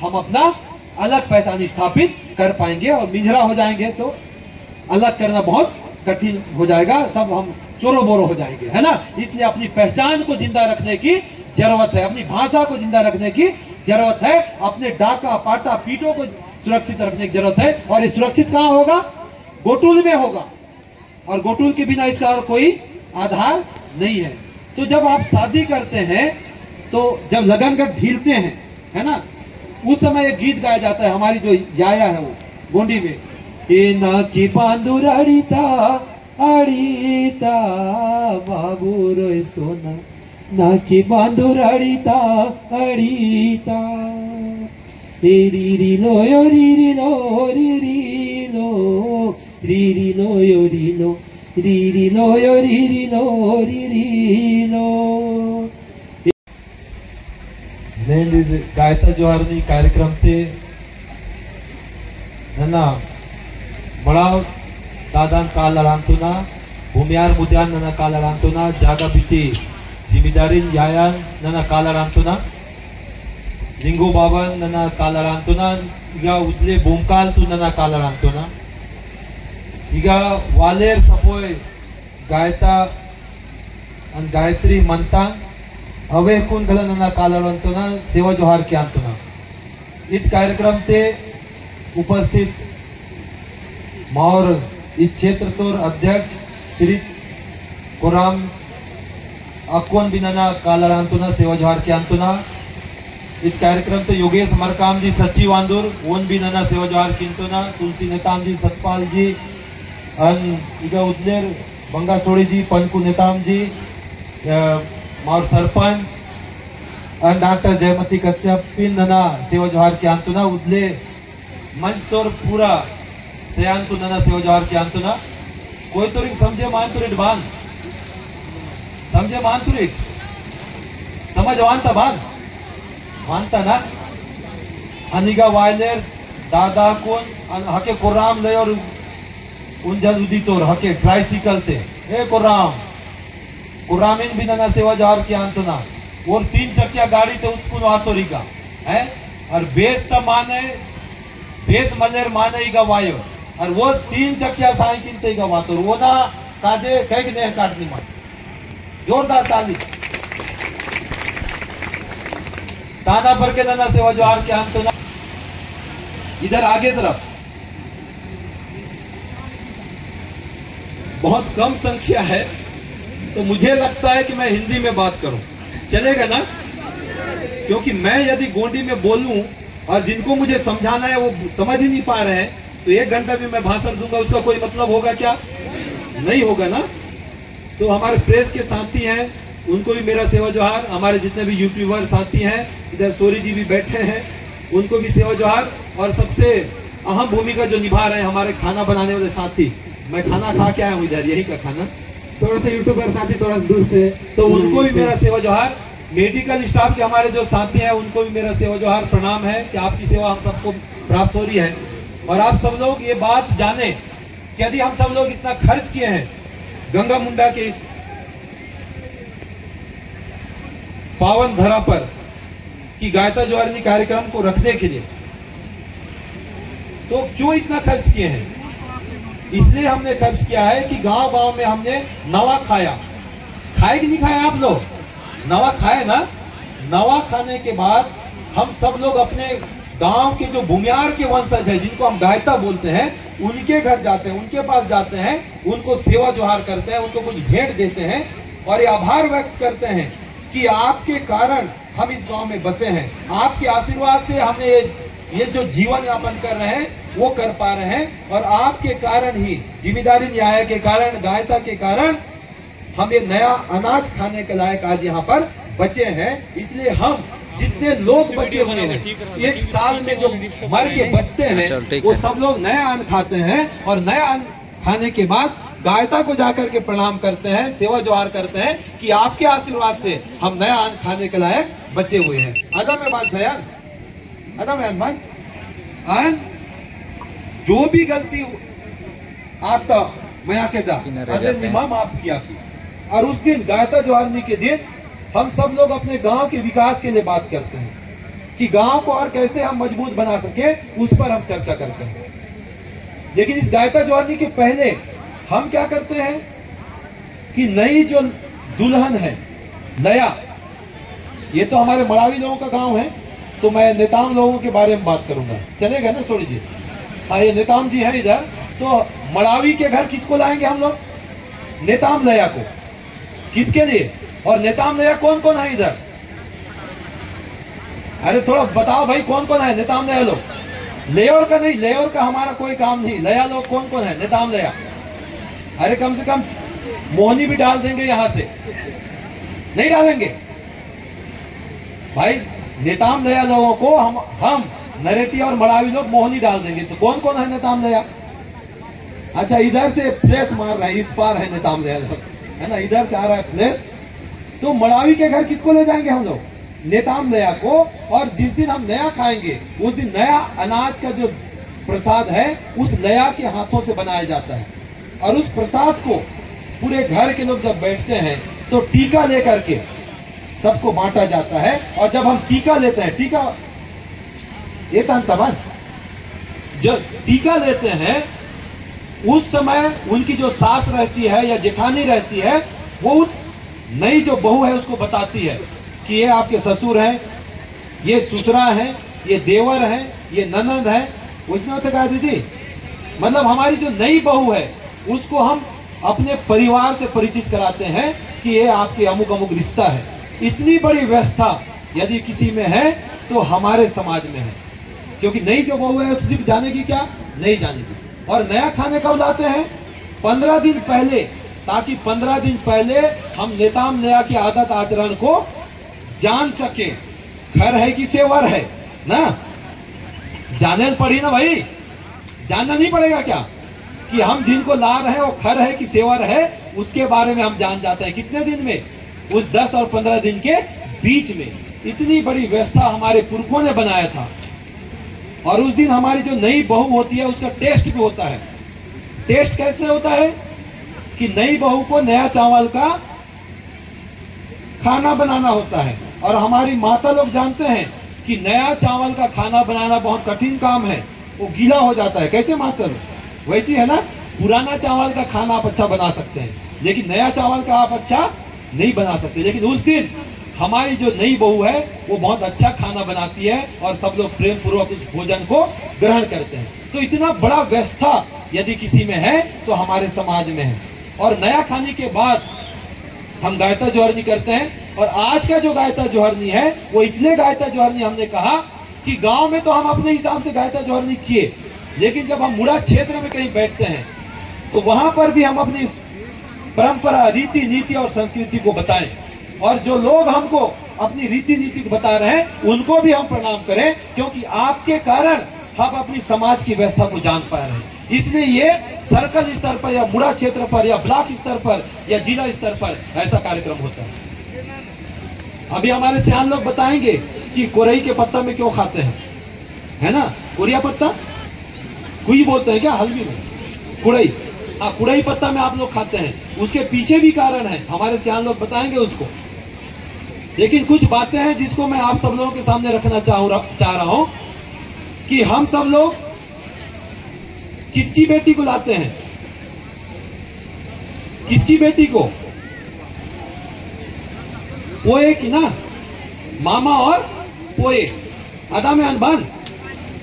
हम अपना अलग पहचान स्थापित कर पाएंगे, और मिंजरा हो जाएंगे तो अलग करना बहुत कठिन हो जाएगा, सब हम चोरो बोरो हो जाएंगे, है ना। इसलिए अपनी पहचान को जिंदा रखने की जरूरत है, अपनी भाषा को जिंदा रखने की जरूरत है, अपने डाका पाटा पीठों को सुरक्षित रखने की जरूरत है। और ये सुरक्षित कहाँ होगा? गोटुल में होगा, और गोटुल के बिना इसका और कोई आधार नहीं है। तो जब आप शादी करते हैं तो जब लगन कर ढीलते हैं, है ना, उस समय एक गीत गाया जाता है, हमारी जो याया है वो गोंडी में, ए ना की बांदुर अड़ीता अड़ीता बाबू रोय सोना, ना की बांदुर अड़ीता अड़ीता, ए री लो यो री लो री लो री लो यो री लो री लो यो री लो री लो। गायता जोहारनी कार्यक्रम ते नन्ना मळाव दादान काल रांतुना भूमियार मुद्यान नन्ना काल रांतुना जागा बीती जिम्मेदारीन यायान नन्ना काल रांतुना लिंगो बाबा नन्ना काल रांतुना इगा उदले बोमकाल तू नन्ना काल रांतुना इगा वालेर सपोय गायता अन गायत्री मंता हवे कुन गला नन्ना काल रांतुना सेवा जोहार के अंतुना। इस कार्यक्रम ते उपस्थित और इस क्षेत्र तोर अध्यक्ष श्री कोराम अक्वन बिना कालारांतुना सेवा जोहार के अंतुना। इस कार्यक्रम तो योगेश मरकाम जी सचिव आंदूर ओन बिना सेवा जोहार किंतुना, तुलसी नेताम जी सतपाल जी अन इगा उदलेर बंगा सोड़ी जी पंकु नेताम जी और सरपंच अन डॉक्टर जयमती कश्यप पिन नना सेवा जोहार के अंतुना उदले मंच तोर पूरा सयान तू नना सेवा जोहार के अंतुना। कोई तो समझे मान तुरिट बांध समझे मान तुरिट समझ वानता बांध वानता ना अनिगा वायलेर दादा कोन हके कोराम ले और उनजल उदी तोर हके ट्राइसिकल ते ए कोरामिन भी नना सेवा जोहार के अंतुना। और 3 चक्किया गाड़ी ते उसको आतोरी का है और बेस त माने बेस मलेर माने इगा वायो और वो 3 चक्किया साइकिल ते इगा वातो वो ना काजे कई ने काटनी मान जोरदार ताली ताना पर के नना सेवा जोहार के अंतुना। इधर आगे तरफ बहुत कम संख्या है, तो मुझे लगता है कि मैं हिंदी में बात करूं, चलेगा ना? क्योंकि मैं यदि गोंडी में बोलूं और जिनको मुझे समझाना है वो समझ ही नहीं पा रहे हैं, तो 1 घंटा भी मैं भाषण दूंगा उसका कोई मतलब होगा क्या? नहीं होगा ना। तो हमारे प्रेस के साथी हैं उनको भी मेरा सेवा जोहार, हमारे जितने भी यूट्यूबर साथी हैं इधर सोरी जी भी बैठे हैं उनको भी सेवा जोहार। और सबसे अहम भूमिका जो निभा रहे हैं हमारे खाना बनाने वाले साथी, मैं खाना खा के आया हूँ इधर यही का खाना, थोड़ा सा यूट्यूबर साथी थोड़ा दूर से, तो उनको भी मेरा सेवा जोहार। मेडिकल स्टाफ के हमारे जो साथी हैं उनको भी मेरा सेवा जोहार, प्रणाम है कि आपकी सेवा हम सबको प्राप्त हो रही है। और आप सब लोग ये बात जाने कि यदि हम सब लोग इतना खर्च किए हैं गंगा मुंडा के इस पावन धरा पर कि गायता जोहारनी कार्यक्रम को रखने के लिए, तो क्यों इतना खर्च किए हैं? इसलिए हमने खर्च किया है कि गांव गांव में हमने नवा खाया, खाए कि नहीं खाया आप लोग? नवा खाए ना। नवा खाने के बाद हम सब लोग अपने गांव के जो भूमियार के वंशज है जिनको हम गायता बोलते हैं उनके घर जाते हैं, उनके पास जाते हैं, उनको सेवा जोहार करते हैं, उनको कुछ भेंट देते हैं और ये आभार व्यक्त करते हैं कि आपके कारण हम इस गांव में बसे हैं, आपके आशीर्वाद से हमने ये जो जीवन यापन कर रहे हैं वो कर पा रहे हैं, और आपके कारण ही जिम्मेदारी न्याय के कारण गायता के कारण हम ये नया अनाज खाने के लायक आज यहाँ पर बचे हैं। इसलिए हम जितने लोग बचे हुए हैं 1 साल में जो मर के बचते हैं वो सब लोग नया अन्न खाते हैं, और नया अन्न खाने के बाद गायता को जाकर के प्रणाम करते हैं, सेवा जोहार करते हैं कि आपके आशीर्वाद से हम नया अन्न खाने के लायक बचे हुए हैं। अदम में बात है यार, अदम है बात। जो भी गलती आता मैं आके माफ किया की। और उस दिन गायता जोहारनी के दिन हम सब लोग अपने गांव के विकास के लिए बात करते हैं कि गांव को और कैसे हम मजबूत बना सके, उस पर हम चर्चा करते हैं। लेकिन इस गायता ज्वारनी के पहले हम क्या करते हैं कि नई जो दुल्हन है नया, ये तो हमारे मड़ावी लोगों का गांव है, तो मैं नेताम लोगों के बारे में बात करूंगा, चलेगा ना सोनी जी? हाँ, ये नेताम जी है इधर, तो मड़ावी के घर किसको लाएंगे हम लोग? नेताम लया को। किसके लिए? और नेताम लया कौन कौन है इधर? अरे थोड़ा बताओ भाई, कौन कौन है नेताम लया लोग? लेयर का नहीं, लेयर का हमारा कोई काम नहीं, लया लोग कौन कौन है नेताम लया? अरे कम से कम मोहनी भी डाल देंगे यहां से, नहीं डालेंगे भाई? नेताम लया लोगों को हम नरेटी और मड़ावी लोग मोहनी डाल देंगे। तो कौन कौन है नेताम लया? अच्छा, इधर से प्लेस मार रहे हैं, इस पार है नेताम लया लोग, है ना, इधर से आ रहा है प्लेस। तो मड़ावी के घर किसको ले जाएंगे हम लोग? नेताम लया को। और जिस दिन हम नया खाएंगे उस दिन नया अनाज का जो प्रसाद है उस लया के हाथों से बनाया जाता है, और उस प्रसाद को पूरे घर के लोग जब बैठते हैं तो टीका लेकर के सबको बांटा जाता है। और जब हम टीका लेते हैं, टीका ये तन जब टीका लेते हैं उस समय उनकी जो सास रहती है या जेठानी रहती है, वो उस नई जो बहू है उसको बताती है कि ये आपके ससुर हैं, ये ससुरा हैं, ये देवर हैं, ये ननद है। उसमें होता कहा दीदी, मतलब हमारी जो नई बहू है उसको हम अपने परिवार से परिचित कराते हैं कि ये आपके अमुक अमुक रिश्ता है। इतनी बड़ी व्यवस्था यदि किसी में है तो हमारे समाज में है, क्योंकि नई जो बहू है किसी को जानेगी क्या? नहीं जानेगी। और नया खाने कब लाते हैं? 15 दिन पहले, ताकि 15 दिन पहले हम नेताम नया की आदत आचरण को जान सके। खर है कि सेवर है ना, जाने पड़ी ना भाई, जानना नहीं पड़ेगा क्या कि हम जिनको ला रहे हैं वो खर है कि सेवर है, उसके बारे में हम जान जाते हैं। कितने दिन में? उस 10 और 15 दिन के बीच में। इतनी बड़ी व्यवस्था हमारे पुरखों ने बनाया था। और उस दिन हमारी जो नई बहू होती है उसका टेस्ट भी होता है। टेस्ट कैसे होता है कि नई बहू को नया चावल का खाना बनाना होता है। और हमारी माता लोग जानते हैं कि नया चावल का खाना बनाना बहुत कठिन काम है, वो गीला हो जाता है। कैसे माता लोग? वैसी है ना, पुराना चावल का खाना आप अच्छा बना सकते हैं, लेकिन नया चावल का आप अच्छा नहीं बना सकते। लेकिन उस दिन हमारी जो नई बहू है वो बहुत अच्छा खाना बनाती है और सब लोग प्रेम पूर्वक उस भोजन को ग्रहण करते हैं। तो इतना बड़ा व्यवस्था यदि किसी में है तो हमारे समाज में है। और नया खाने के बाद हम गायता जोहरनी करते हैं। और आज का जो गायता जोहरनी है वो इसलिए गायता जोहरनी हमने कहा कि गांव में तो हम अपने हिसाब से गायता जोहरनी किए, लेकिन जब हम मुड़ा क्षेत्र में कहीं बैठते हैं तो वहां पर भी हम अपनी परंपरा, रीति नीति और संस्कृति को बताएं। और जो लोग हमको अपनी रीति नीति को बता रहे हैं उनको भी हम प्रणाम करें, क्योंकि आपके कारण हम अपनी समाज की व्यवस्था को जान पा रहे हैं। इसलिए ये सर्कल स्तर पर या मुड़ा क्षेत्र पर या ब्लॉक स्तर पर या जिला स्तर पर ऐसा कार्यक्रम होता है। अभी हमारे सियान लोग बताएंगे कि कोरई के पत्ता में क्यों खाते हैं, है ना? कोरिया पत्ता कुई बोलते हैं क्या हल्दी में? कुड़ई, हाँ, कुड़ई पत्ता में आप लोग खाते हैं। उसके पीछे भी कारण है, हमारे सियान लोग बताएंगे उसको। लेकिन कुछ बातें हैं जिसको मैं आप सब लोगों के सामने रखना चाह रहा हूं कि हम सब लोग किसकी बेटी को लाते हैं? किसकी बेटी को? पोए की ना, मामा और पोए, अदा में अनबन,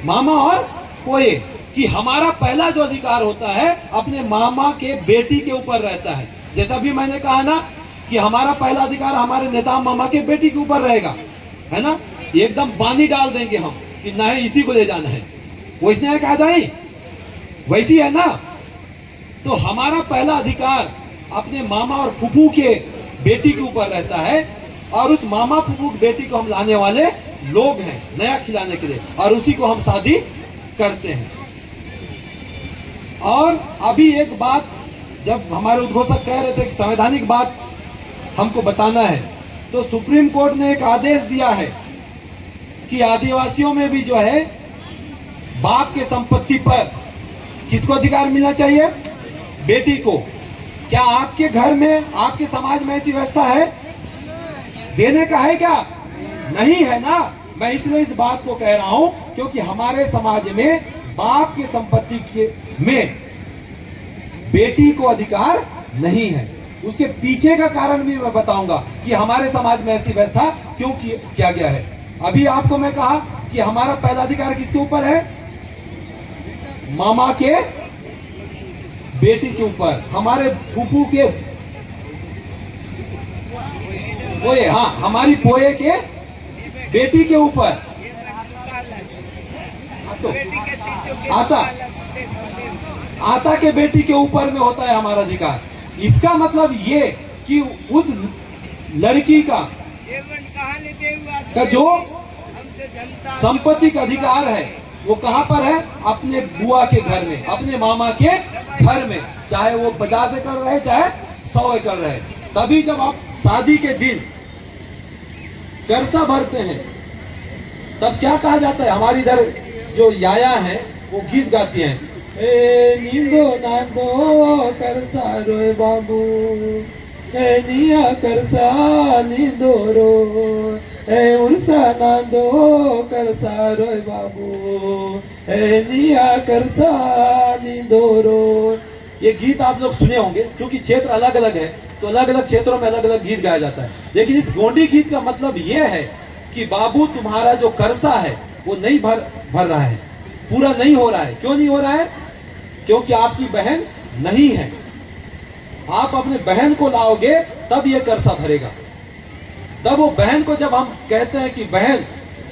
मामा और पोए कि हमारा पहला जो अधिकार होता है अपने मामा के बेटी के ऊपर रहता है। जैसा भी मैंने कहा ना कि हमारा पहला अधिकार हमारे नेताम मामा के बेटी के ऊपर रहेगा, है ना? एकदम बांधी डाल देंगे हम कि नहीं इसी को ले जाना है, वो इसने कहा जाए वैसी है ना। तो हमारा पहला अधिकार अपने मामा और फूफू के बेटी के ऊपर रहता है, और उस मामा फूफू की बेटी को हम लाने वाले लोग हैं नया खिलाने के लिए, और उसी को हम शादी करते हैं। और अभी एक बात, जब हमारे उद्घोषक कह रहे थे कि संवैधानिक बात हमको बताना है, तो सुप्रीम कोर्ट ने एक आदेश दिया है कि आदिवासियों में भी जो है बाप के संपत्ति पर किसको अधिकार मिलना चाहिए? बेटी को। क्या आपके घर में, आपके समाज में ऐसी व्यवस्था है? देने का है क्या? नहीं है ना। मैं इसलिए इस बात को कह रहा हूं क्योंकि हमारे समाज में बाप की संपत्ति में बेटी को अधिकार नहीं है। उसके पीछे का कारण भी मैं बताऊंगा कि हमारे समाज में ऐसी व्यवस्था क्यों किया गया है। अभी आपको मैं कहा कि हमारा पहला अधिकार किसके ऊपर है? मामा के बेटी के ऊपर, हमारे फूफू के पोए, हाँ हमारी पोए के बेटी के ऊपर, आता के बेटी के ऊपर में होता है हमारा अधिकार। इसका मतलब ये कि उस लड़की का जो संपत्ति का अधिकार है वो कहां पर है? अपने बुआ के घर में, अपने मामा के घर में, चाहे वो 50 एकड़ रहे चाहे 100 एकड़ रहे। तभी जब आप शादी के दिन करसा भरते हैं तब क्या कहा जाता है? हमारी इधर जो याया है वो गीत गाती हैं, ए नींदो नांदो करसा रोए बाबू, ए निया करसा नींदो रो, ए उर्सा नांदो करसा रोए बाबू, ए निया करसा नींदो रो। ये गीत आप लोग सुने होंगे, क्योंकि क्षेत्र अलग अलग है तो अलग अलग क्षेत्रों में अलग अलग गीत गाया जाता है। लेकिन इस गोंडी गीत का मतलब ये है कि बाबू तुम्हारा जो करसा है वो नहीं भर रहा है, पूरा नहीं हो रहा है। क्यों नहीं हो रहा है? क्योंकि आपकी बहन नहीं है। आप अपने बहन को लाओगे तब ये करसा भरेगा। तब वो बहन को जब हम कहते हैं कि बहन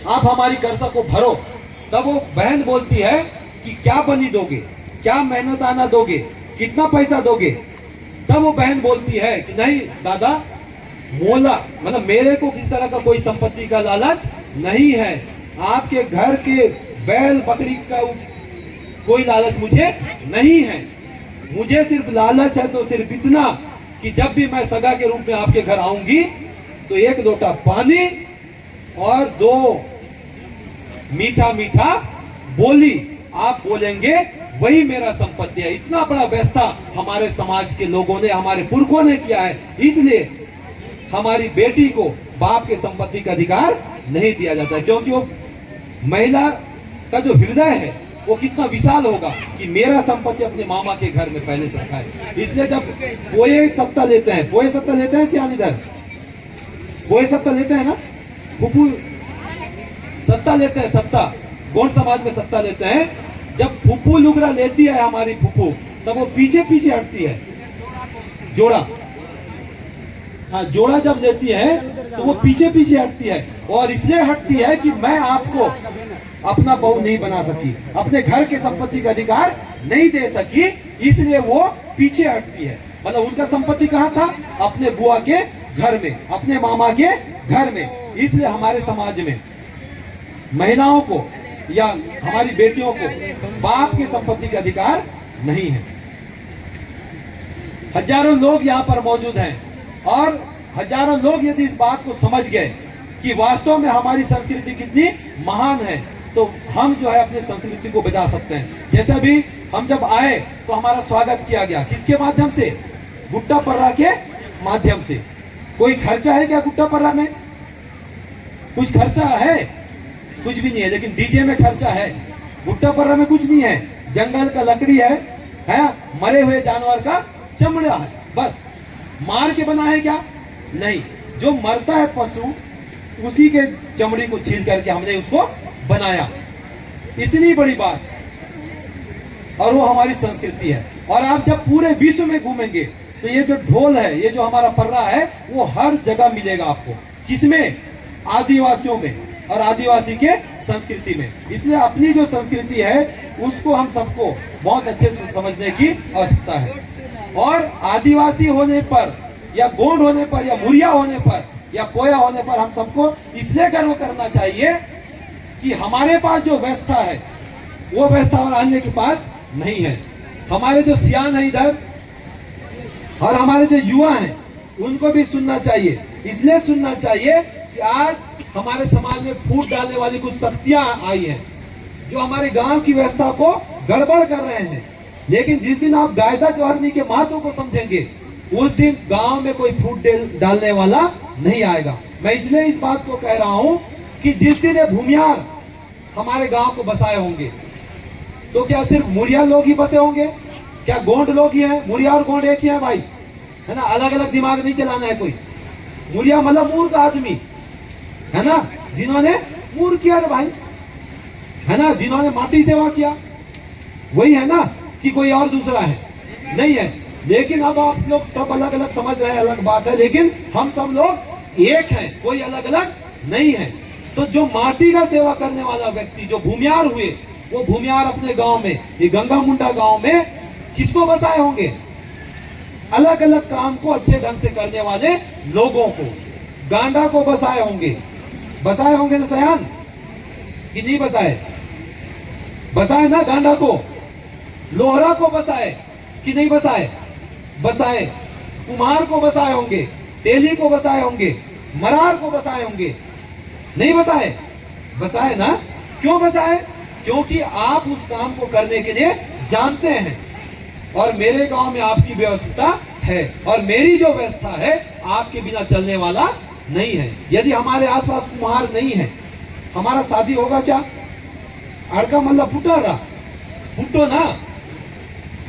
आप हमारी करसा को भरो, तब वो बहन बोलती है कि क्या बनी दोगे, क्या मेहनत आना दोगे, कितना पैसा दोगे? तब वो बहन बोलती है कि नहीं दादा, मोला मतलब मेरे को किस तरह का कोई संपत्ति का लालच नहीं है, आपके घर के बैल बकरी का कोई लालच मुझे नहीं है। मुझे सिर्फ लालच है तो सिर्फ इतना कि जब भी मैं सगा के रूप में आपके घर आऊंगी तो 1 लोटा पानी और 2 मीठा मीठा बोली आप बोलेंगे, वही मेरा संपत्ति है। इतना बड़ा व्यवस्था हमारे समाज के लोगों ने, हमारे पुरखों ने किया है। इसलिए हमारी बेटी को बाप के संपत्ति का अधिकार नहीं दिया जाता है, क्योंकि वो महिला का जो हृदय है वो कितना विशाल होगा कि मेरा संपत्ति अपने मामा के घर में पहले से रखा है। इसलिए जब पोए सत्ता लेते हैं, पोए सत्ता लेते हैं सियानीधर, पोए सत्ता लेते हैं ना, फूफू सत्ता लेते हैं, सत्ता गौंड समाज में सत्ता लेते हैं। जब फूफू लुगरा लेती है हमारी फूफू, तब वो पीछे पीछे हटती है। जोड़ा, हाँ जोड़ा जब लेती है तो वो पीछे पीछे हटती है, और इसलिए हटती है कि मैं आपको अपना बहू नहीं बना सकी, अपने घर के संपत्ति का अधिकार नहीं दे सकी, इसलिए वो पीछे हटती है। मतलब उनका संपत्ति कहाँ था? अपने बुआ के घर में, अपने मामा के घर में। इसलिए हमारे समाज में महिलाओं को या हमारी बेटियों को बाप की संपत्ति का अधिकार नहीं है। हजारों लोग यहाँ पर मौजूद हैं, और हजारों लोग यदि इस बात को समझ गए कि वास्तव में हमारी संस्कृति कितनी महान है, तो हम जो है अपनी संस्कृति को बचा सकते हैं। जैसे अभी हम जब आए तो हमारा स्वागत किया गया, किसके माध्यम से? गुट्टा पर्रा के माध्यम से। कोई खर्चा है क्या गुट्टा पर्रा में? कुछ खर्चा है? कुछ भी नहीं है। लेकिन डीजे में खर्चा है, गुट्टा पर्रा में कुछ नहीं है। जंगल का लकड़ी है, मरे हुए जानवर का चमड़ा है, बस मार के बना है क्या? नहीं, जो मरता है पशु उसी के चमड़ी को छील करके हमने उसको बनाया। इतनी बड़ी बात, और वो हमारी संस्कृति है। और आप जब पूरे विश्व में घूमेंगे तो ये जो ढोल है, ये जो हमारा पर्रा है, वो हर जगह मिलेगा आपको। किसमें? आदिवासियों में और आदिवासी के संस्कृति में। इसलिए अपनी जो संस्कृति है उसको हम सबको बहुत अच्छे से समझने की आवश्यकता है। और आदिवासी होने पर या गोंड होने पर या मुरिया होने पर या कोया होने पर हम सबको इसलिए गर्व करना चाहिए कि हमारे पास जो व्यवस्था है वो व्यवस्था और अन्य के पास नहीं है। हमारे जो सियान है इधर और हमारे जो युवा हैं उनको भी सुनना चाहिए। इसलिए सुनना चाहिए कि आज हमारे समाज में फूट डालने वाली कुछ शक्तियां आई हैं जो हमारे गांव की व्यवस्था को गड़बड़ कर रहे हैं। लेकिन जिस दिन आप गायदा जौहरनी के महत्व को समझेंगे उस दिन गांव में कोई फूट डालने वाला नहीं आएगा। मैं इसलिए इस बात को कह रहा हूं कि जिस दिन ये भूमियार हमारे गांव को बसाए होंगे तो क्या सिर्फ मुरिया लोग ही बसे होंगे? क्या गोंड लोग ही हैं? मुरिया और गोंड एक ही है भाई, है ना? अलग अलग दिमाग नहीं चलाना है कोई। मुरिया मतलब मूर्ख आदमी, है ना, जिन्होंने मूर्ख किया रे भाई, है ना, जिन्होंने माटी सेवा किया, वही है ना, कि कोई और दूसरा है? नहीं है। लेकिन अब आप लोग सब अलग अलग समझ रहे हैं, अलग बात है, लेकिन हम सब लोग एक हैं, कोई अलग अलग नहीं है। तो जो माटी का सेवा करने वाला व्यक्ति, जो भूमियार हुए, वो भूमियार अपने गांव में, ये गंगा मुंडा गांव में किसको बसाए होंगे? अलग अलग काम को अच्छे ढंग से करने वाले लोगों को, गांडा को बसाए होंगे। बसाए होंगे ना सयान, कि नहीं बसाए? बसाए ना गांडा को। लोहरा को बसाए कि नहीं बसाए? बसाए। कुम्हार को बसाए होंगे, तेली को बसाए होंगे, मरार को बसाए होंगे, नहीं बसाए? बसाए ना। क्यों बसाए? क्योंकि आप उस काम को करने के लिए जानते हैं, और मेरे गांव में आपकी व्यवस्था है, और मेरी जो व्यवस्था है आपके बिना चलने वाला नहीं है। यदि हमारे आसपास कुम्हार नहीं है, हमारा शादी होगा क्या? अड़का मल्ला फुटा रहा, फुटो ना।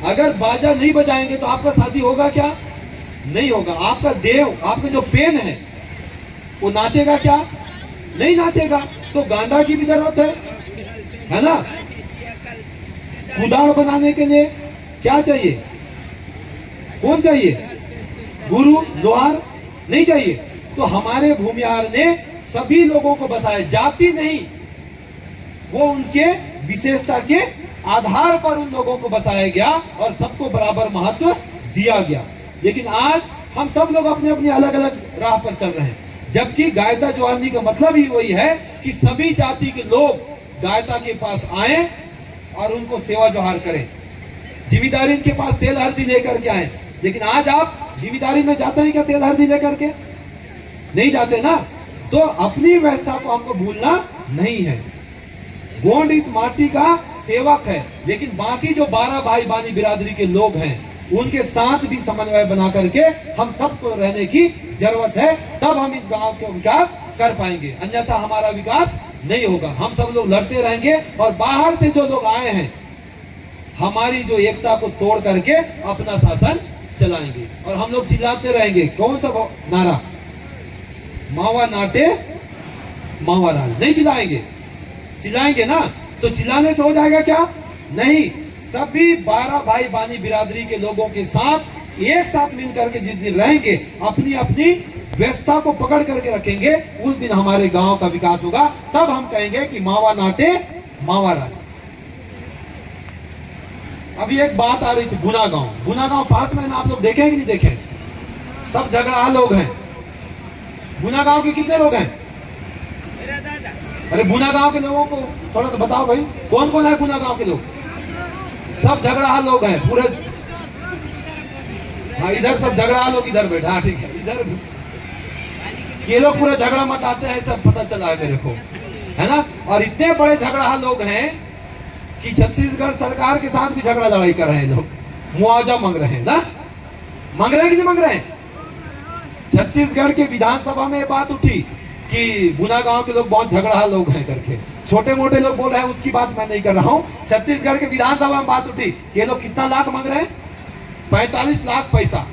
अगर बाजा नहीं बजाएंगे तो आपका शादी होगा क्या? नहीं होगा। आपका देव, आपका जो पेन है, वो नाचेगा क्या? नहीं नाचेगा। तो गांडा की भी जरूरत है ना? कुदाड़ बनाने के लिए क्या चाहिए? कौन चाहिए? गुरु, लोहार नहीं चाहिए। तो हमारे भूमियार ने सभी लोगों को बसाया, जाति नहीं, वो उनके विशेषता के आधार पर उन लोगों को बसाया गया और सबको बराबर महत्व दिया गया। लेकिन आज हम सब लोग अपने अपने अलग अलग राह पर चल रहे हैं, जबकि गायता ज्वारनी का मतलब ही वही है कि सभी जाति के लोग गायता के पास आए और उनको सेवा जोहार करें। जिम्मेदारी के पास तेल हल्दी लेकर के आए। लेकिन आज आप जिम्मेदारी में जाते हैं क्या तेल हल्दी लेकर के? नहीं जाते ना। तो अपनी व्यवस्था को हमको भूलना नहीं है। गोंड इस माटी का सेवक है, लेकिन बाकी जो 12 भाई बानी बिरादरी के लोग हैं, उनके साथ भी समन्वय बना करके हम सबको रहने की जरूरत है। तब हम इस गांव का विकास कर पाएंगे, अन्यथा हमारा विकास नहीं होगा। हम सब लोग लड़ते रहेंगे और बाहर से जो लोग आए हैं, हमारी जो एकता को तोड़ करके अपना शासन चलाएंगे। और हम लोग चिल्लाते रहेंगे, कौन सा नारा? मावा नाटे मावा राज। नहीं चिल्लाएंगे? चिल्लाएंगे ना। तो चिल्लाने से हो जाएगा क्या? नहीं। सभी 12 भाई बानी बिरादरी के लोगों के साथ एक साथ मिलकर के जिस दिन रहेंगे, अपनी अपनी व्यवस्था को पकड़ करके रखेंगे, उस दिन हमारे गांव का विकास होगा। तब हम कहेंगे कि मावा नाटे मावा राज। अभी एक बात आ रही थी, गुना गांव पास में ना, आप लोग देखे कि नहीं देखे? सब झगड़ा लोग हैं। गुना गांव के कितने लोग हैं? अरे गुना गांव के लोगों को थोड़ा सा बताओ भाई, कौन कौन है गुना गांव के लोग? सब झगड़ा लोग हैं पूरे। हाँ, इधर सब झगड़ा लोग इधर बैठे। हाँ ठीक है, इधर ये लोग पूरा झगड़ा मचाते हैं, सब पता चला है मेरे को, है ना। और इतने बड़े झगड़ा लोग हैं कि छत्तीसगढ़ सरकार के साथ भी झगड़ा लड़ाई कर रहे हैं लोग, मुआवजा मांग रहे हैं ना। मांग रहे हैं कि नहीं मांग रहे हैं? छत्तीसगढ़ के विधानसभा में ये बात उठी कि गुना गांव के लोग बहुत झगड़ा लोग हैं करके। छोटे मोटे लोग बोल रहे हैं, उसकी बात मैं नहीं कर रहा हूँ। छत्तीसगढ़ के विधानसभा में बात उठी कि ये लोग कितना लाख मांग रहे हैं? 45 लाख पैसा।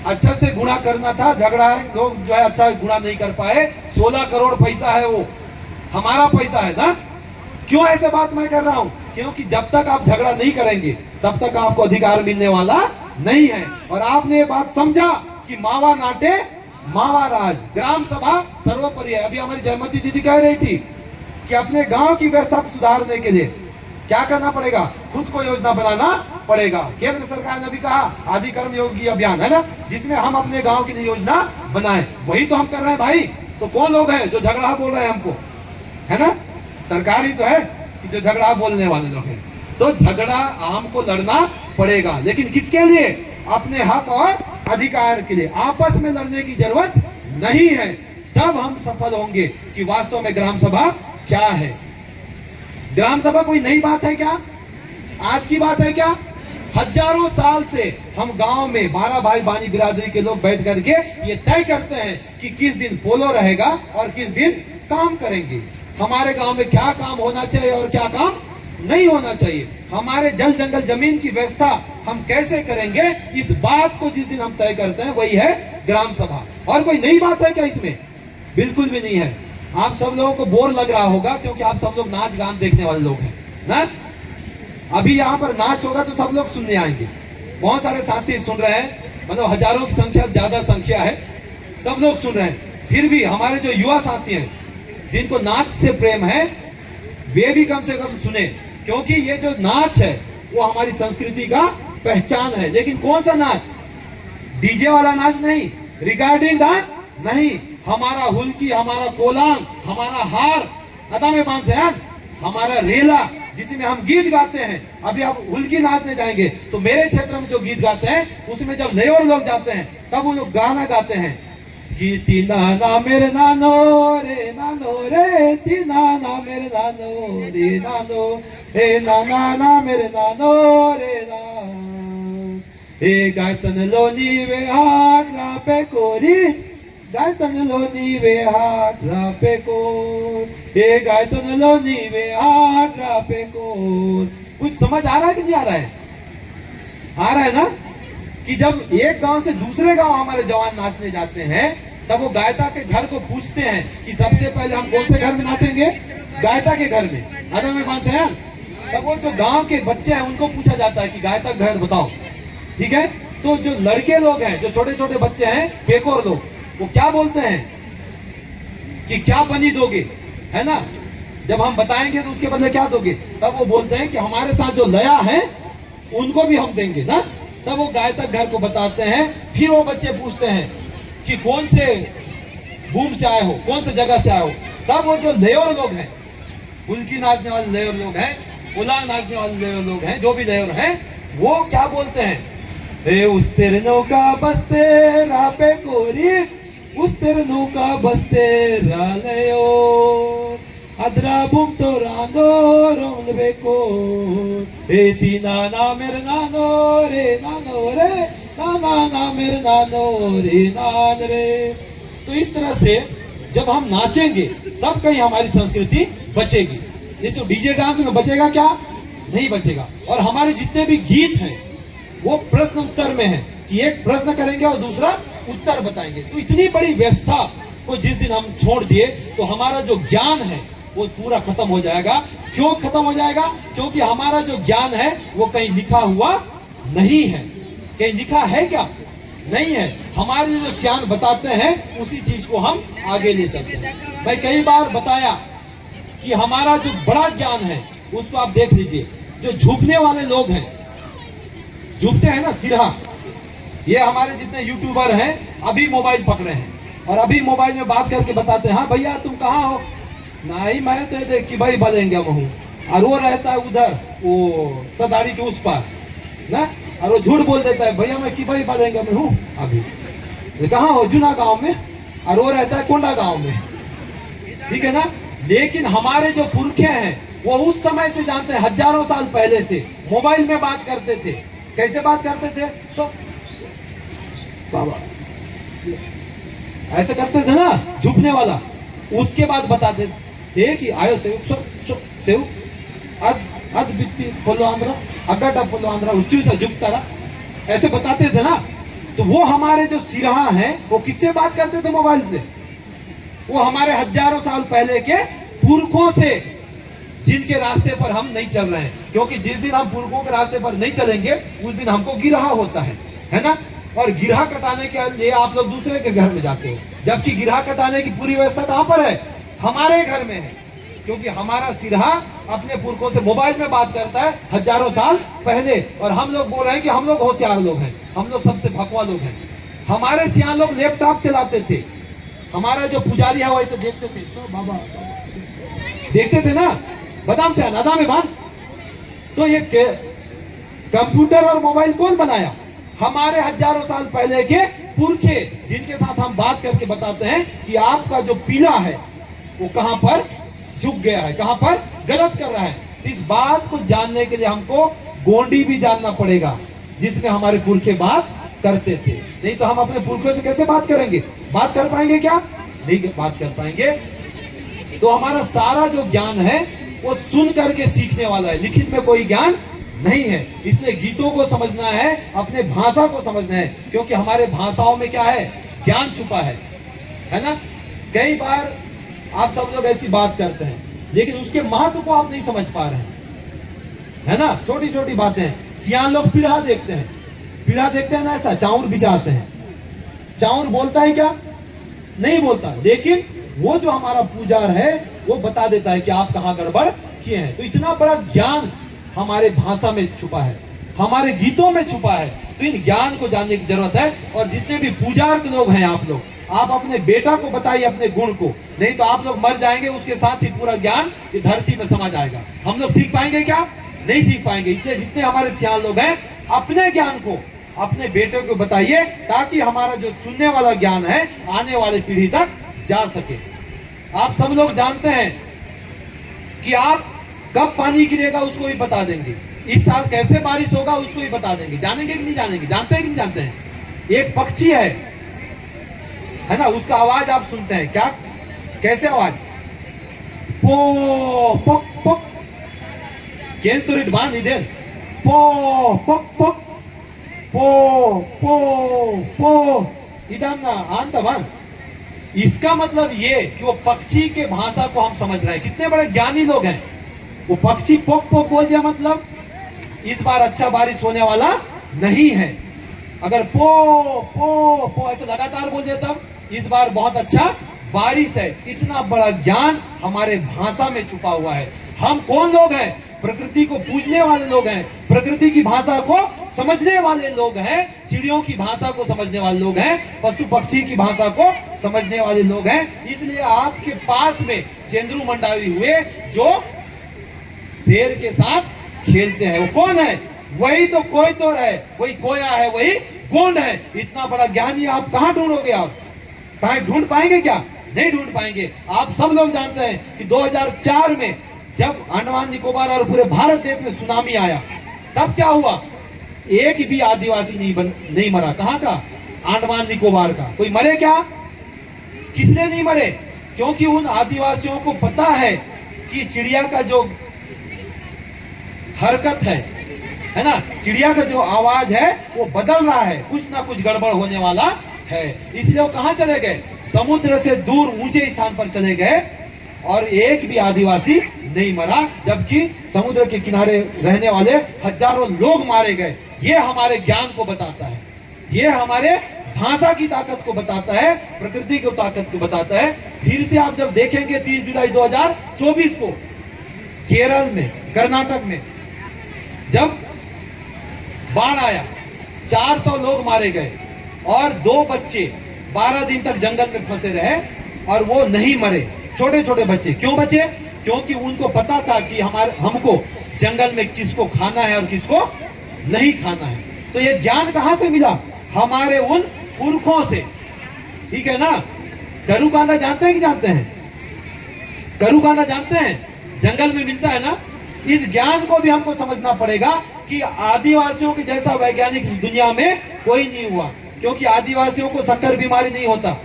अच्छा से गुणा करना था, झगड़ा है, लोग जो है अच्छा गुणा नहीं कर पाए। 16 करोड़ पैसा है, वो हमारा पैसा है ना। क्यों ऐसे बात मैं कर रहा हूँ? क्योंकि जब तक आप झगड़ा नहीं करेंगे तब तक आपको अधिकार मिलने वाला नहीं है। और आपने ये बात समझा कि मावा नाटे मावा राज, ग्राम सभा सर्वोपरि है। अभी हमारी जयमती दीदी कह रही थी कि अपने गांव की व्यवस्था को सुधारने के लिए क्या करना पड़ेगा? खुद को योजना बनाना पड़ेगा। केंद्र सरकार ने भी कहा आदिकर्म योगी अभियान, है ना, जिसमें हम अपने गांव की योजना बनाएं। वही तो हम कर रहे हैं भाई। तो कौन लोग हैं जो झगड़ा बोल रहे हैं हमको, है ना? सरकार ही तो है कि जो झगड़ा बोलने वाले लोग हैं। तो झगड़ा हमको लड़ना पड़ेगा, लेकिन किसके लिए? अपने हक और अधिकार के लिए। आपस में लड़ने की जरूरत नहीं है। तब हम सफल होंगे कि वास्तव में ग्राम सभा क्या है। ग्राम सभा कोई नई बात है क्या? आज की बात है क्या? हजारों साल से हम गांव में 12 भाई बानी बिरादरी के लोग बैठ करके ये तय करते हैं कि किस दिन पोलो रहेगा और किस दिन काम करेंगे। हमारे गांव में क्या काम होना चाहिए और क्या काम नहीं होना चाहिए, हमारे जल जंगल जमीन की व्यवस्था हम कैसे करेंगे, इस बात को जिस दिन हम तय करते हैं वही है ग्राम सभा। और कोई नई बात है क्या इसमें? बिल्कुल भी नहीं है। आप सब लोगों को बोर लग रहा होगा क्योंकि आप सब लोग नाच गान देखने वाले लोग हैं ना। अभी यहाँ पर नाच होगा तो सब लोग सुनने आएंगे। बहुत सारे साथी सुन रहे हैं, मतलब हजारों की संख्या, ज्यादा संख्या है, सब लोग सुन रहे हैं। फिर भी हमारे जो युवा साथी हैं जिनको नाच से प्रेम है, वे भी कम से कम सुने, क्योंकि ये जो नाच है वो हमारी संस्कृति का पहचान है। लेकिन कौन सा नाच? डीजे वाला नाच नहीं, रिगार्डिंग डांस नहीं, हमारा हुल्की, हमारा कोलांग, हमारा हार, अदा में बांध से हमारा रेला, जिसमें हम गीत गाते हैं। अभी आप हुल्की नाचने जाएंगे तो मेरे क्षेत्र में जो गीत गाते हैं उसमें जब लेवर लोग जाते हैं तब वो लोग गाना गाते हैं, गीती नाना मेरे नानो रे ती नाना मेरे नानो रे नानो हे नाना मेरे नानो रे ना हे गायतन लोनी वे हाथ रापे कोरी, गायतन लोनी वे हाथ रापे कोर, हे गायतन लोनी वे हाथ रापे कोर। कुछ समझ आ रहा है कि नहीं आ रहा है? आ रहा है ना? कि जब एक गांव से दूसरे गांव हमारे जवान नाचने जाते हैं तब वो गायता के घर को पूछते हैं कि सबसे पहले हम कौन से घर में नाचेंगे? गायता के घर में। अदर में कौन से हैं? तब वो जो गांव के बच्चे हैं उनको पूछा जाता है कि गायता का घर बताओ, ठीक है? तो जो लड़के लोग हैं, जो छोटे छोटे बच्चे हैं, पेकोर लोग, वो क्या बोलते हैं कि क्या बनी दोगे, है ना? जब हम बताएंगे तो उसके बदले क्या दोगे? तब वो बोलते हैं कि हमारे साथ जो लया है उनको भी हम देंगे ना। तब वो गायतक घर को बताते हैं। फिर वो बच्चे पूछते हैं कि कौन से भूम से आए हो, कौन से जगह से आए हो। तब वो जो लेवर लोग हैं, हुल्की नाचने वाले लेवर लोग हैं, उलांग नाचने वाले लेवर लोग हैं, जो भी लेवर हैं, वो क्या बोलते हैं? ए उस तेरे नौका बसते रापे कोरी, उस तेरे नौका बसते रालयो अदरा बुम तो रांदो रोल बेको ए ती नाना मेरे नानो रे नाना मेरे नानो रे नान रे। तो इस तरह से जब हम नाचेंगे तब कहीं हमारी संस्कृति बचेगी, नहीं तो डीजे डांस में बचेगा क्या? नहीं बचेगा। और हमारे जितने भी गीत हैं वो प्रश्न उत्तर में है कि एक प्रश्न करेंगे और दूसरा उत्तर बताएंगे। तो इतनी बड़ी व्यवस्था को जिस दिन हम छोड़ दिए तो हमारा जो ज्ञान है वो पूरा खत्म हो जाएगा। क्यों खत्म हो जाएगा? क्योंकि हमारा जो ज्ञान है वो कहीं लिखा हुआ नहीं है। कहीं लिखा है क्या? नहीं है। हमारे जो सियान बताते हैं उसी चीज को हम आगे ले चलते हैं। मैं कई बार बताया कि हमारा जो बड़ा ज्ञान है उसको आप देख लीजिए। जो झुकने वाले लोग हैं, झुकते हैं ना सिरहा, ये हमारे जितने यूट्यूबर हैं अभी मोबाइल पकड़े हैं और अभी मोबाइल में बात करके बताते हैं, हाँ भैया तुम कहाँ हो? नहीं मैं तो देख कि भाई बलेंगे मैं हूँ, और वो रहता है उधर वो सदारी के उस पार ना, और वो झूठ बोल देता है भैया मैं कि भाई बलेंगे मैं हूँ अभी। कहाँ हो? जूना गांव में, और वो रहता है कोंडा गांव में, ठीक है ना। लेकिन हमारे जो पुरखे हैं वो उस समय से जानते हैं, हजारों साल पहले से मोबाइल में बात करते थे। कैसे बात करते थे? सो बाबा ऐसे करते थे ना, झुकने वाला। उसके बाद बताते थे कि आयो सेव अद बित्ती बोलो आंध्रा अगटा बोलो आंध्रा उच्ची से झुकता रहा, ऐसे बताते थे ना। तो वो हमारे जो सिरहा हैं वो किससे बात करते थे? मोबाइल से। वो हमारे हजारों साल पहले के पुरखों से, जिनके रास्ते पर हम नहीं चल रहे हैं। क्योंकि जिस दिन हम पुरखों के रास्ते पर नहीं चलेंगे उस दिन हमको गिरहा होता है ना। और गिरहा कटाने के लिए आप लोग दूसरे के घर में जाते हो, जबकि गिरहा कटाने की पूरी व्यवस्था कहां पर है? हमारे घर में है। क्योंकि हमारा सिरहा अपने पुरखों से मोबाइल में बात करता है हजारों साल पहले, और हम लोग बोल रहे हैं कि हम लोग होशियार लोग हैं, हम लोग सबसे भकवा लोग हैं। हमारे सियान लोग लैपटॉप चलाते थे, हमारा जो पुजारी है वो ऐसे देखते थे, तो बाबा देखते थे ना, बादाम से अनादा में बांध। तो ये कंप्यूटर और मोबाइल कौन बनाया? हमारे हजारों साल पहले के पुरखे, जिनके साथ हम बात करके बताते हैं कि आपका जो पीला है वो कहां पर झुक गया है, कहां पर गलत कर रहा है। इस बात को जानने के लिए हमको गोंडी भी जानना पड़ेगा, जिसमें हमारे पुरखे बात करते थे। नहीं तो हम अपने पुरखों से कैसे बात करेंगे? बात कर पाएंगे क्या? नहीं बात कर पाएंगे। तो हमारा सारा जो ज्ञान है वो सुन करके सीखने वाला है, लिखित में कोई ज्ञान नहीं है। इसलिए गीतों को समझना है, अपने भाषा को समझना है, क्योंकि हमारे भाषाओं में क्या है, ज्ञान छुपा है ना। कई बार आप सब लोग ऐसी बात करते हैं लेकिन उसके महत्व को आप नहीं समझ पा रहे हैं, है ना। छोटी छोटी बातें, सियान लोग पीढ़ा देखते हैं, पीढ़ा देखते हैं ना, ऐसा चाउर बिचारते हैं, चाउर बोलता है क्या, नहीं बोलता, लेकिन वो जो हमारा पुजार है वो बता देता है कि आप कहां गड़बड़ किए हैं। तो इतना बड़ा ज्ञान हमारे भाषा में छुपा है, हमारे गीतों में छुपा है। तो इन ज्ञान को जानने की जरूरत है। और जितने भी पुजार के लोग हैं आप अपने बेटा को बताइए अपने गुण को, नहीं तो आप लोग मर जाएंगे, उसके साथ ही पूरा ज्ञान इस धरती में समा जाएगा। हम लोग सीख पाएंगे क्या, नहीं सीख पाएंगे। इसलिए जितने हमारे सियान लोग हैं अपने ज्ञान को अपने बेटे को बताइए, ताकि हमारा जो सुनने वाला ज्ञान है आने वाली पीढ़ी तक जा सके। आप सब लोग जानते हैं कि आप कब पानी गिरेगा उसको भी बता देंगे, इस साल कैसे बारिश होगा उसको भी बता देंगे। जानेंगे कि नहीं जानेंगे, जानते हैं कि नहीं जानते हैं। एक पक्षी है ना, उसका आवाज आप सुनते हैं क्या, कैसे आवाज, पो पक पक, केस तो रिटबान इधर, पो पक पक, पो पो पो, इधर ना आंता बान। इसका मतलब ये कि वो पक्षी के भाषा को हम समझ रहे हैं। कितने बड़े ज्ञानी लोग हैं। वो पक्षी पोक पोक बोल दिया मतलब इस बार अच्छा बारिश होने वाला नहीं है। अगर पो पो पो ऐसे लगातार बोल दिया तब इस बार बहुत अच्छा बारिश है। इतना बड़ा ज्ञान हमारे भाषा में छुपा हुआ है। हम कौन लोग हैं, प्रकृति को पूजने वाले लोग हैं, प्रकृति की भाषा को समझने वाले लोग हैं, चिड़ियों की भाषा को समझने वाले लोग हैं, पशु पक्षी की भाषा को समझने वाले लोग हैं। इसलिए आपके पास में चेंद्रू मंडावी हुए जो शेर के साथ खेलते हैं, वो कौन है, वही तो कोई तो है, वही कोया है, वही गोंड है। इतना बड़ा ज्ञानी आप कहां ढूंढोगे, आप कहां ढूंढ पाएंगे क्या, नहीं ढूंढ पाएंगे। आप सब लोग जानते हैं कि 2004 में जब अंडमान निकोबार और पूरे भारत देश में सुनामी आया, तब क्या हुआ, एक भी आदिवासी नहीं मरा। कहां का, अंडमान निकोबार का। कोई मरे क्या, किसलिए नहीं मरे, क्योंकि उन आदिवासियों को पता है कि चिड़िया का जो हरकत है ना, चिड़िया का जो आवाज है वो बदल रहा है, कुछ ना कुछ गड़बड़ होने वाला है। इसलिए वो कहां चले गए, समुद्र से दूर ऊंचे स्थान पर चले गए और एक भी आदिवासी नहीं मरा, जबकि समुद्र के किनारे रहने वाले हजारों लोग मारे गए। ये हमारे ज्ञान को बताता है, ये हमारे भाषा की ताकत को बताता है, प्रकृति की ताकत को बताता है। फिर से आप जब देखेंगे 30 जुलाई 2024 को केरल में, कर्नाटक में जब बाढ़ आया, 400 लोग मारे गए और 2 बच्चे 12 दिन तक जंगल में फंसे रहे और वो नहीं मरे, छोटे छोटे बच्चे। क्यों बचे, क्योंकि उनको पता था कि हमको जंगल में किसको खाना है और किसको नहीं खाना है। तो ये ज्ञान कहां से मिला, हमारे उन पुरखों से, ठीक है ना। करू कांदा जानते हैं कि जानते हैं, करू कांदा जानते हैं, जंगल में मिलता है ना। इस ज्ञान को भी हमको समझना पड़ेगा कि आदिवासियों के जैसा वैज्ञानिक इस दुनिया में कोई नहीं हुआ, क्योंकि आदिवासियों को शक्कर बीमारी नहीं होता।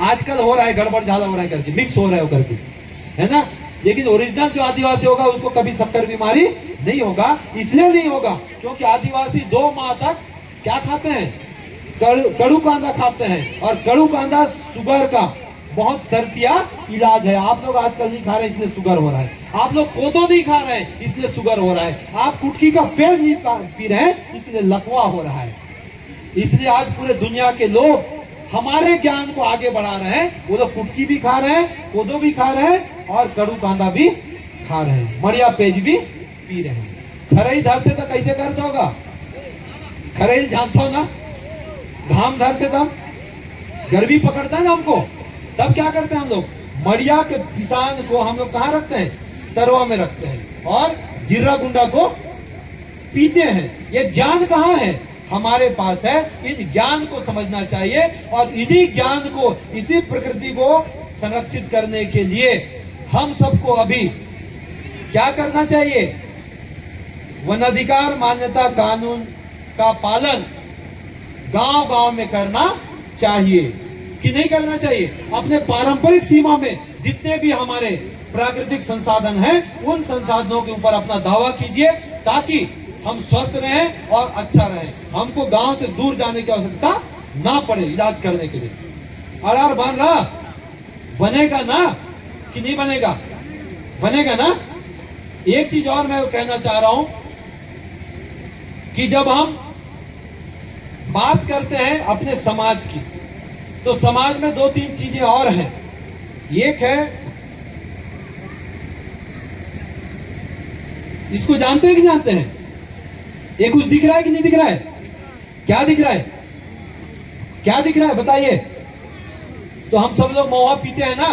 आजकल हो रहा है गड़बड़ झाला हो रहा है करके, मिक्स हो रहा है करके, है ना। लेकिन ओरिजिनल जो आदिवासी होगा उसको कभी शक्कर बीमारी नहीं होगा। इसलिए नहीं होगा क्योंकि आदिवासी 2 माह तक क्या खाते हैं, कड़ू कांदा खाते हैं। और कड़ू कांदा शुगर का बहुत सर्दिया इलाज है। आप लोग आजकल नहीं खा रहे इसलिए शुगर हो रहा है, आप लोग कोदो नहीं खा रहे हैं इसलिए शुगर हो रहा है, आप कुटकी का पेज नहीं पी रहे हैं इसलिए लकवा हो रहा है। इसलिए आज पूरे दुनिया के लोग हमारे ज्ञान को आगे बढ़ा रहे हैं। वो लोग कुटकी भी खा रहे हैं, कोदो भी खा रहे हैं और कड़ू कांदा भी खा रहे हैं, मड़िया पेज भी पी रहे हैं। खरई धरते तो कैसे करते होगा, खरई जानते हो ना, घाम धरते तब गर्मी पकड़ता है ना हमको, तब क्या करते हैं हम लोग, मड़िया के पिसान को हम लोग कहाँ रखते हैं, तरवा में रखते हैं और जीरा गुंडा को पीते हैं। ये ज्ञान कहाँ है, हमारे पास है। इन ज्ञान को समझना चाहिए और इन्हीं ज्ञान को, इसी प्रकृति को संरक्षित करने के लिए हम सबको अभी क्या करना चाहिए, वन अधिकार मान्यता कानून का पालन गांव-गांव में करना चाहिए कि नहीं करना चाहिए। अपने पारंपरिक सीमा में जितने भी हमारे प्राकृतिक संसाधन हैं उन संसाधनों के ऊपर अपना दावा कीजिए ताकि हम स्वस्थ रहें और अच्छा रहें। हमको गांव से दूर जाने की आवश्यकता ना पड़े इलाज करने के लिए। आधार बन रहा, बनेगा ना कि नहीं बनेगा? बनेगा ना। एक चीज और मैं कहना चाह रहा हूं कि जब हम बात करते हैं अपने समाज की तो समाज में 2-3 चीजें और हैं। एक है, इसको जानते हैं कि जानते हैं? ये कुछ दिख रहा है कि नहीं दिख रहा है? क्या दिख रहा है? क्या दिख रहा है बताइए? तो हम सब लोग महुआ पीते हैं ना,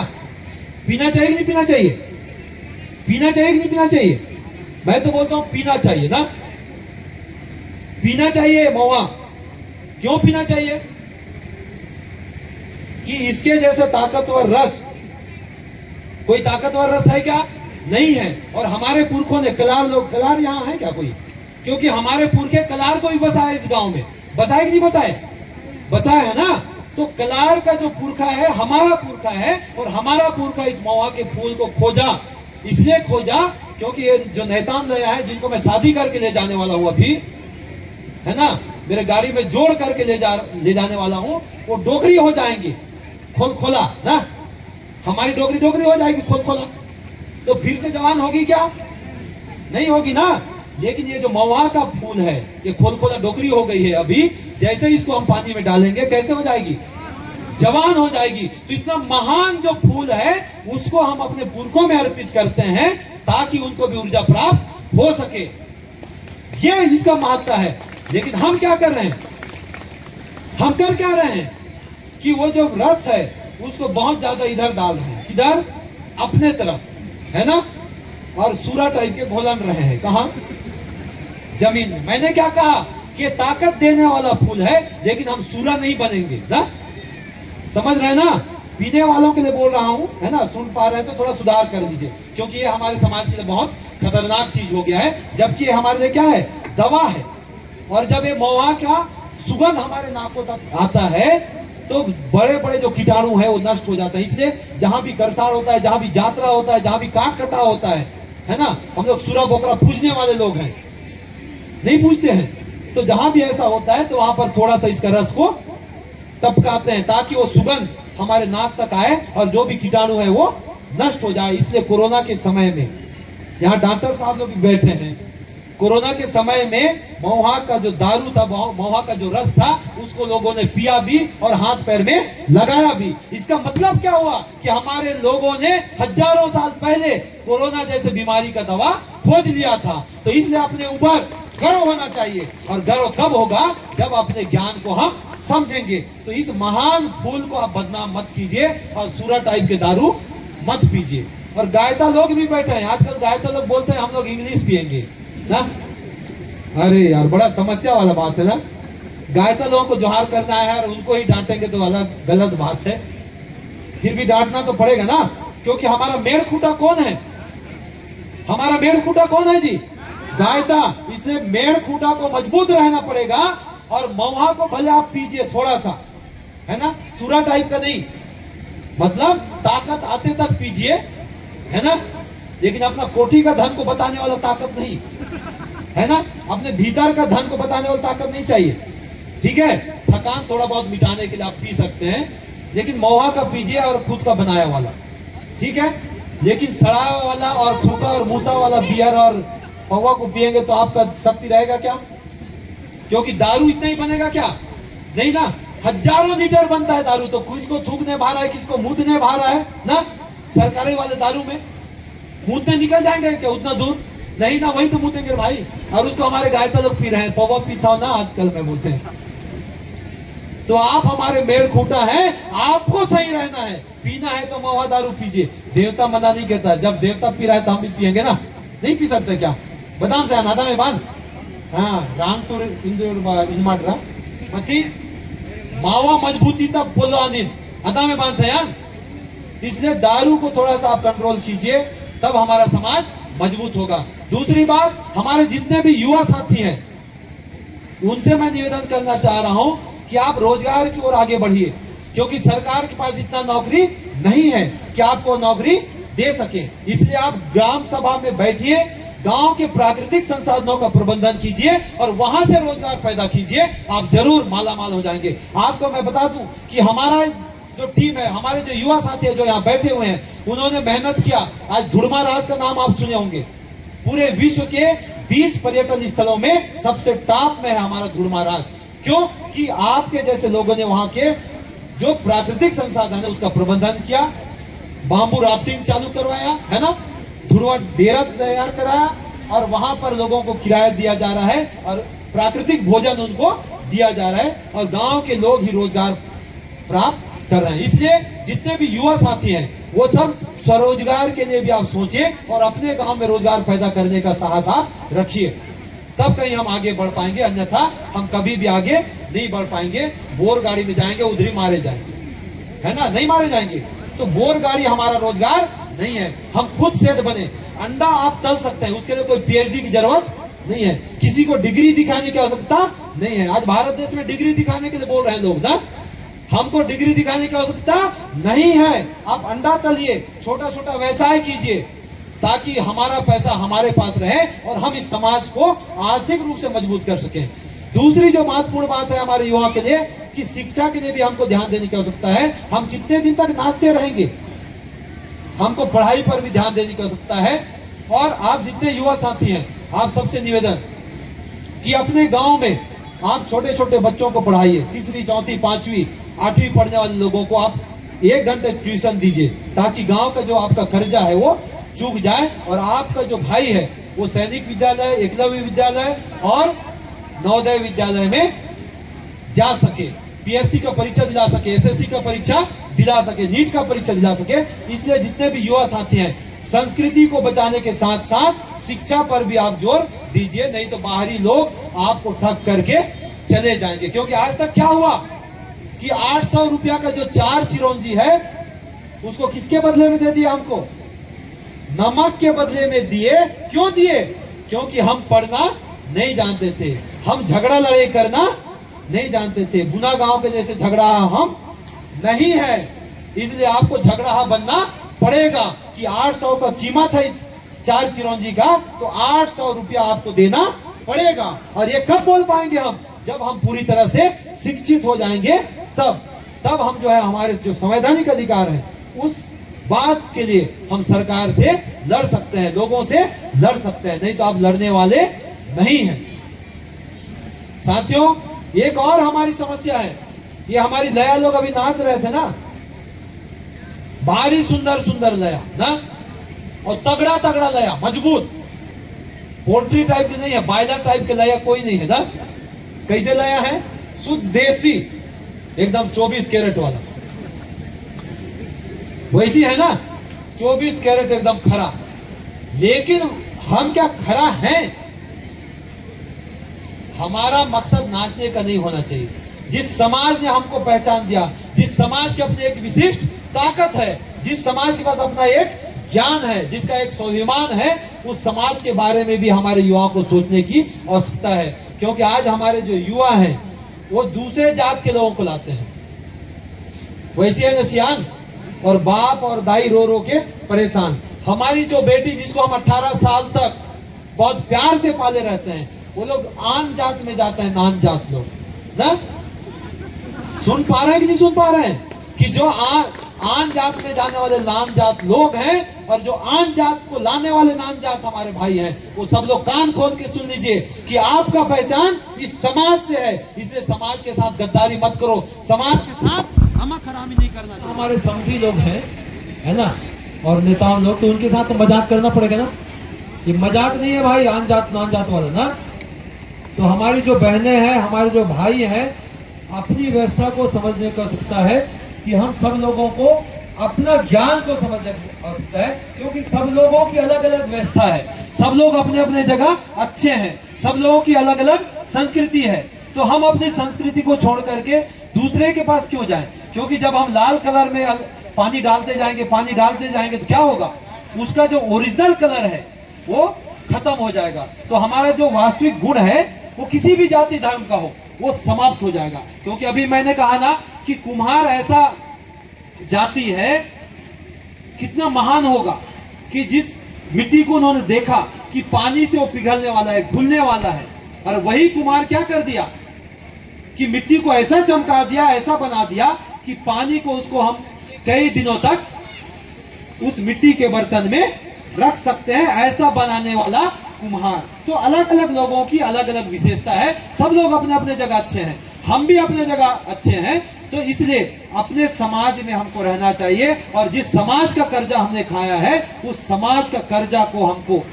पीना चाहिए कि नहीं पीना चाहिए? पीना चाहिए कि नहीं पीना चाहिए? मैं तो बोलता हूं पीना चाहिए ना, पीना चाहिए महुआ। क्यों पीना चाहिए? कि इसके जैसे ताकतवर रस कोई ताकतवर रस है क्या? नहीं है। और हमारे पुरखों ने कलार लोग, कलार यहां है क्या कोई? क्योंकि हमारे पुरखे कलार को भी बसाया इस गांव में, बसाए कि नहीं बसाए? बसाया है ना। तो कलार का जो पुरखा है हमारा पुरखा है, और हमारा पुरखा इस महुआ के फूल को खोजा, इसलिए खोजा क्योंकि ये जो नेताम लया है, जिनको मैं शादी करके ले जाने वाला हूं अभी, है ना, मेरे गाड़ी में जोड़ करके ले जाने वाला हूं, वो डोगरी हो जाएंगे, खोल खोला ना, हमारी डोगरी डोगरी हो जाएगी, खोल खोला। तो फिर से जवान होगी क्या? नहीं होगी ना। लेकिन ये जो महुआ का फूल है, ये खोल खोला डोगरी हो गई है अभी, जैसे इसको हम पानी में डालेंगे कैसे हो जाएगी? जवान हो जाएगी। तो इतना महान जो फूल है उसको हम अपने पुरखों में अर्पित करते हैं ताकि उनको भी ऊर्जा प्राप्त हो सके, ये इसका महत्व है। लेकिन हम क्या कर रहे हैं? हम कर क्या रहे हैं कि वो जो रस है उसको बहुत ज्यादा इधर डाल रहे हैं, इधर अपने तरफ, है ना, और सूरा टाइप के घोलन रहे हैं। कहा? जमीन में। मैंने क्या कहा कि ये ताकत देने वाला फूल है, लेकिन हम सूरा नहीं बनेंगे ना, समझ रहे हैं ना? पीने वालों के लिए बोल रहा हूं, है ना, सुन पा रहे हैं तो थोड़ा सुधार कर दीजिए, क्योंकि ये हमारे समाज के लिए बहुत खतरनाक चीज हो गया है, जबकि ये हमारे लिए क्या है? दवा है। और जब ये महुआ का सुगंध हमारे नाकों तक आता है तो बड़े बड़े जो कीटाणु है वो नष्ट हो जाता है। इसलिए जहां भी करसाड़ होता है, जहां भी यात्रा होता है, जहां भी काट कटा होता है ना, हम लोग सूरा बोकरा पूजने वाले लोग हैं, नहीं पूछते हैं। तो जहां भी ऐसा होता है तो वहां पर थोड़ा सा इसका रस को टपकाते हैं ताकि वो सुगंध हमारे नाक तक आए और जो भी कीटाणु है वो नष्ट हो जाए। इसलिए कोरोना के समय में, यहाँ डॉक्टर साहब लोग बैठे हैं, कोरोना के समय में महुआ का जो दारू था, महुआ का जो रस था, उसको लोगों ने पिया भी और हाथ पैर में लगाया भी। इसका मतलब क्या हुआ कि हमारे लोगों ने हजारों साल पहले कोरोना जैसे बीमारी का दवा खोज लिया था। तो इसलिए अपने ऊपर गर्व होना चाहिए, और गर्व कब होगा? जब अपने ज्ञान को हम समझेंगे। तो इस महान फूल को आप बदनाम मत कीजिए और सूरा टाइप के दारू मत पीजिए। और गायता लोग भी बैठे हैं, आजकल गायता लोग बोलते हैं हम लोग इंग्लिश पिएंगे ना। अरे यार, बड़ा समस्या वाला बात है ना। गायता लोगों को जोहार करना है और उनको ही डांटेंगे तो अलग गलत बात है। फिर भी डांटना तो पड़ेगा ना, क्योंकि हमारा मेड़ खूंटा कौन है? हमारा मेड़ खूंटा कौन है जी? गायता। इसलिए मेड़ खूंटा को मजबूत रहना पड़ेगा। और महुआ को भले आप पीजिए थोड़ा सा, है ना, सूरा टाइप का नहीं, मतलब ताकत आते तक पीजिए, है ना, लेकिन अपना कोठी का धन को बताने वाला ताकत नहीं, है ना, अपने भीतर का धन को बताने वाला ताकत नहीं चाहिए। ठीक है, थकान थोड़ा बहुत मिटाने के लिए आप पी सकते हैं, लेकिन महुआ का पीजिए और खुद का बनाया वाला, ठीक है। लेकिन सड़ा वाला और थूका और मूता वाला बियर और महुआ को पिएंगे तो आपका शक्ति रहेगा क्या? क्योंकि दारू इतना ही बनेगा क्या? नहीं ना, हजारों लीटर बनता है दारू। तो किसको थूकने भा रहा है, किसको मूतने भा रहा है ना। सरकारी वाले दारू में मूतने निकल जाएंगे क्या उतना दूर? नहीं ना, वही तो मूतेंगे भाई। और उसको हमारे गायता लोग पी रहे हैं, पवा पीता हो ना आजकल में मूते हैं। तो आप हमारे मेड़ खूंटा है, आपको सही रहना है, पीना है तो महुआ दारू पीजिए। देवता मना नहीं कहता, जब देवता पी रहा है तो हम भी पिएंगे ना। नहीं पी सकते क्या? बदाम से अनादा में बांध, हाँ, राम तो इनमाट्रा मती मावा मजबूती तब बोलो आदिन अदा में बांध से यार। इसलिए दारू को थोड़ा सा आप कंट्रोल कीजिए, तब हमारा समाज मजबूत होगा। दूसरी बात, हमारे जितने भी युवा साथी हैं उनसे मैं निवेदन करना चाह रहा हूं कि आप रोजगार की ओर आगे बढ़िए, क्योंकि सरकार के पास इतना नौकरी नहीं है। कि आपको नौकरी दे सके। इसलिए आप ग्राम सभा में बैठिए, गांव के प्राकृतिक संसाधनों का प्रबंधन कीजिए और वहां से रोजगार पैदा कीजिए, आप जरूर मालामाल हो जाएंगे। आपको मैं बता दूं कि हमारा जो टीम है, हमारे जो युवा साथी है जो यहाँ बैठे हुए हैं, उन्होंने मेहनत किया। आज धुड़माराज का नाम आप सुने होंगे, पूरे विश्व के 20 पर्यटन स्थलों में सबसे टॉप में है हमारा धुड़माराज। क्यों? कि आपके जैसे लोगों ने वहां के जो प्राकृतिक संसाधन है उसका प्रबंधन किया, बांबू राफ्टिंग चालू करवाया, है ना, धुड़वा डेरा तैयार कराया और वहां पर लोगों को किराया दिया जा रहा है और प्राकृतिक भोजन उनको दिया जा रहा है और गांव के लोग ही रोजगार प्राप्त कर रहे हैं। इसलिए जितने भी युवा साथी हैं वो सब स्वरोजगार के लिए भी आप सोचिए और अपने गांव में रोजगार पैदा करने का साहस आप रखिए, तब कहीं हम आगे बढ़ पाएंगे, अन्यथा हम कभी भी आगे नहीं बढ़ पाएंगे। बोर गाड़ी में जाएंगे उधर ही मारे जाएंगे, है ना, नहीं मारे जाएंगे। तो बोर गाड़ी हमारा रोजगार नहीं है। हम खुद सेठ बने, अंडा आप तल सकते हैं, उसके लिए कोई पीएचडी की जरूरत नहीं है, किसी को डिग्री दिखाने की आवश्यकता नहीं है। आज भारत देश में डिग्री दिखाने के लिए बोल रहे हैं लोग ना, हमको डिग्री दिखाने की आवश्यकता नहीं है। आप अंडा तलिए, छोटा छोटा व्यवसाय कीजिए ताकि हमारा पैसा हमारे पास रहे और हम इस समाज को आर्थिक रूप से मजबूत कर सकें। दूसरी जो महत्वपूर्ण बात है हमारे युवा के लिए कि शिक्षा के लिए भी हमको ध्यान देने की आवश्यकता है। हम कितने दिन तक नाचते रहेंगे, हमको पढ़ाई पर भी ध्यान देने की आवश्यकता है। और आप जितने युवा साथी हैं, आप सबसे निवेदन कि अपने गांव में आप छोटे छोटे बच्चों को पढ़ाइए, 3री 4th 5वीं 8वीं पढ़ने वाले लोगों को आप 1 घंटे ट्यूशन दीजिए ताकि गांव का जो आपका कर्जा है वो चूक जाए और आपका जो भाई है वो सैनिक विद्यालय, एकलव्य विद्यालय और नवोदय विद्यालय में जा सके, पीएससी का परीक्षा दिला सके, एसएससी का परीक्षा दिला सके, नीट का परीक्षा दिला सके। इसलिए जितने भी युवा साथी हैं, संस्कृति को बचाने के साथ साथ शिक्षा पर भी आप जोर दीजिए, नहीं तो बाहरी लोग आपको ठग करके चले जाएंगे। क्योंकि आज तक क्या हुआ कि 800 रुपया का जो 4 चिरौंजी है उसको किसके बदले में दे दिया? हमको नमक के बदले में दिए। क्यों दिए? क्योंकि हम पढ़ना नहीं जानते थे, हम झगड़ा लड़ाई करना नहीं जानते थे। गुना गांव के जैसे झगड़ा हम नहीं है, इसलिए आपको झगड़ा बनना पड़ेगा कि 800 का कीमत है इस 4 चिरौंजी का, तो 800 रुपया आपको देना पड़ेगा। और ये कब बोल पाएंगे हम? जब हम पूरी तरह से शिक्षित हो जाएंगे, तब हम जो है हमारे जो संवैधानिक अधिकार है उस बात के लिए हम सरकार से लड़ सकते हैं, लोगों से लड़ सकते हैं, नहीं तो आप लड़ने वाले नहीं हैं। साथियों, एक और हमारी समस्या है, ये हमारी लया लोग अभी नाच रहे थे ना, भारी सुंदर सुंदर लया ना, और तगड़ा तगड़ा लया, मजबूत, पोल्ट्री टाइप की नहीं है, बॉयलर टाइप के लया कोई नहीं है ना। कैसे लया है? शुद्ध देसी, एकदम 24 कैरेट वाला, वैसी है ना, 24 कैरेट एकदम खरा। लेकिन हम क्या खरा हैं? हमारा मकसद नाचने का नहीं होना चाहिए। जिस समाज ने हमको पहचान दिया, जिस समाज के अपने एक विशिष्ट ताकत है, जिस समाज के पास अपना एक ज्ञान है, जिसका एक स्वाभिमान है, उस समाज के बारे में भी हमारे युवाओं को सोचने की आवश्यकता है। क्योंकि आज हमारे जो युवा हैं वो दूसरे जात के लोगों को लाते हैं, वैसे है ना सियान, और बाप और दाई रो रो के परेशान। हमारी जो बेटी जिसको हम 18 साल तक बहुत प्यार से पाले रहते हैं, वो लोग आन जात में जाते हैं, नान जात लोग ना। सुन पा रहे हैं कि नहीं सुन पा रहे हैं कि जो आन जात में जाने वाले नान जात लोग हैं और जो आन जात को लाने वाले नान जात हमारे भाई हैं, वो सब लोग कान खोल के सुन लीजिए कि आपका पहचान इस समाज से है। इसलिए समाज के साथ गद्दारी मत करो, समाज के साथ हमाखरामी नहीं करना चाहिए। हमारे समझी लोग हैं, है ना, और नेताओं लोग, तो उनके साथ तो मजाक करना पड़ेगा ना। ये मजाक नहीं है भाई, आन जात नान जात वाला ना। तो हमारी जो बहनें हैं, हमारे जो भाई हैं, अपनी व्यवस्था को समझने की आवश्यकता है कि हम सब लोगों को अपना ज्ञान को समझने की आवश्यकता है। क्योंकि सब लोगों की अलग अलग व्यवस्था है, सब लोग अपने अपने जगह अच्छे हैं, सब लोगों की अलग अलग संस्कृति है। तो हम अपनी संस्कृति को छोड़ करके दूसरे के पास क्यों जाएं? क्योंकि जब हम लाल कलर में पानी डालते जाएंगे तो क्या होगा? उसका जो ओरिजिनल कलर है वो खत्म हो जाएगा। तो हमारा जो वास्तविक गुण है वो किसी भी जाति धर्म का हो, वो समाप्त हो जाएगा। क्योंकि अभी मैंने कहा ना कि कुम्हार ऐसा जाति है कितना महान होगा कि जिस मिट्टी को उन्होंने देखा कि पानी से वो पिघलने वाला है, घुलने वाला है, और वही कुम्हार क्या कर दिया कि मिट्टी को ऐसा चमका दिया, ऐसा बना दिया कि पानी को उसको हम कई दिनों तक उस मिट्टी के बर्तन में रख सकते हैं, ऐसा बनाने वाला कुम्हार। तो अलग अलग लोगों की अलग अलग विशेषता है, सब लोग अपने अपने जगह अच्छे हैं, हम भी अपने जगह अच्छे हैं। तो इसलिए अपने समाज में हमको रहना चाहिए, और जिस समाज का कर्जा हमने खाया है उस समाज का कर्जा को हमको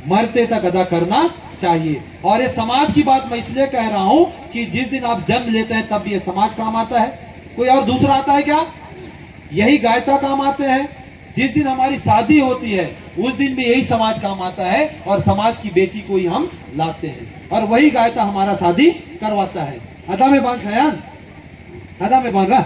मरते तक अदा करना चाहिए। और ये समाज की बात मैं इसलिए कह रहा हूं कि जिस दिन आप जन्म लेते हैं तब ये समाज काम आता है, कोई और दूसरा आता है क्या? यही गायत्रा काम आते हैं। जिस दिन हमारी शादी होती है उस दिन भी यही समाज काम आता है, और समाज की बेटी को ही हम लाते हैं, और वही गायत्रा हमारा शादी करवाता है। अदा में बांध सयान, अदा में बांध रहा।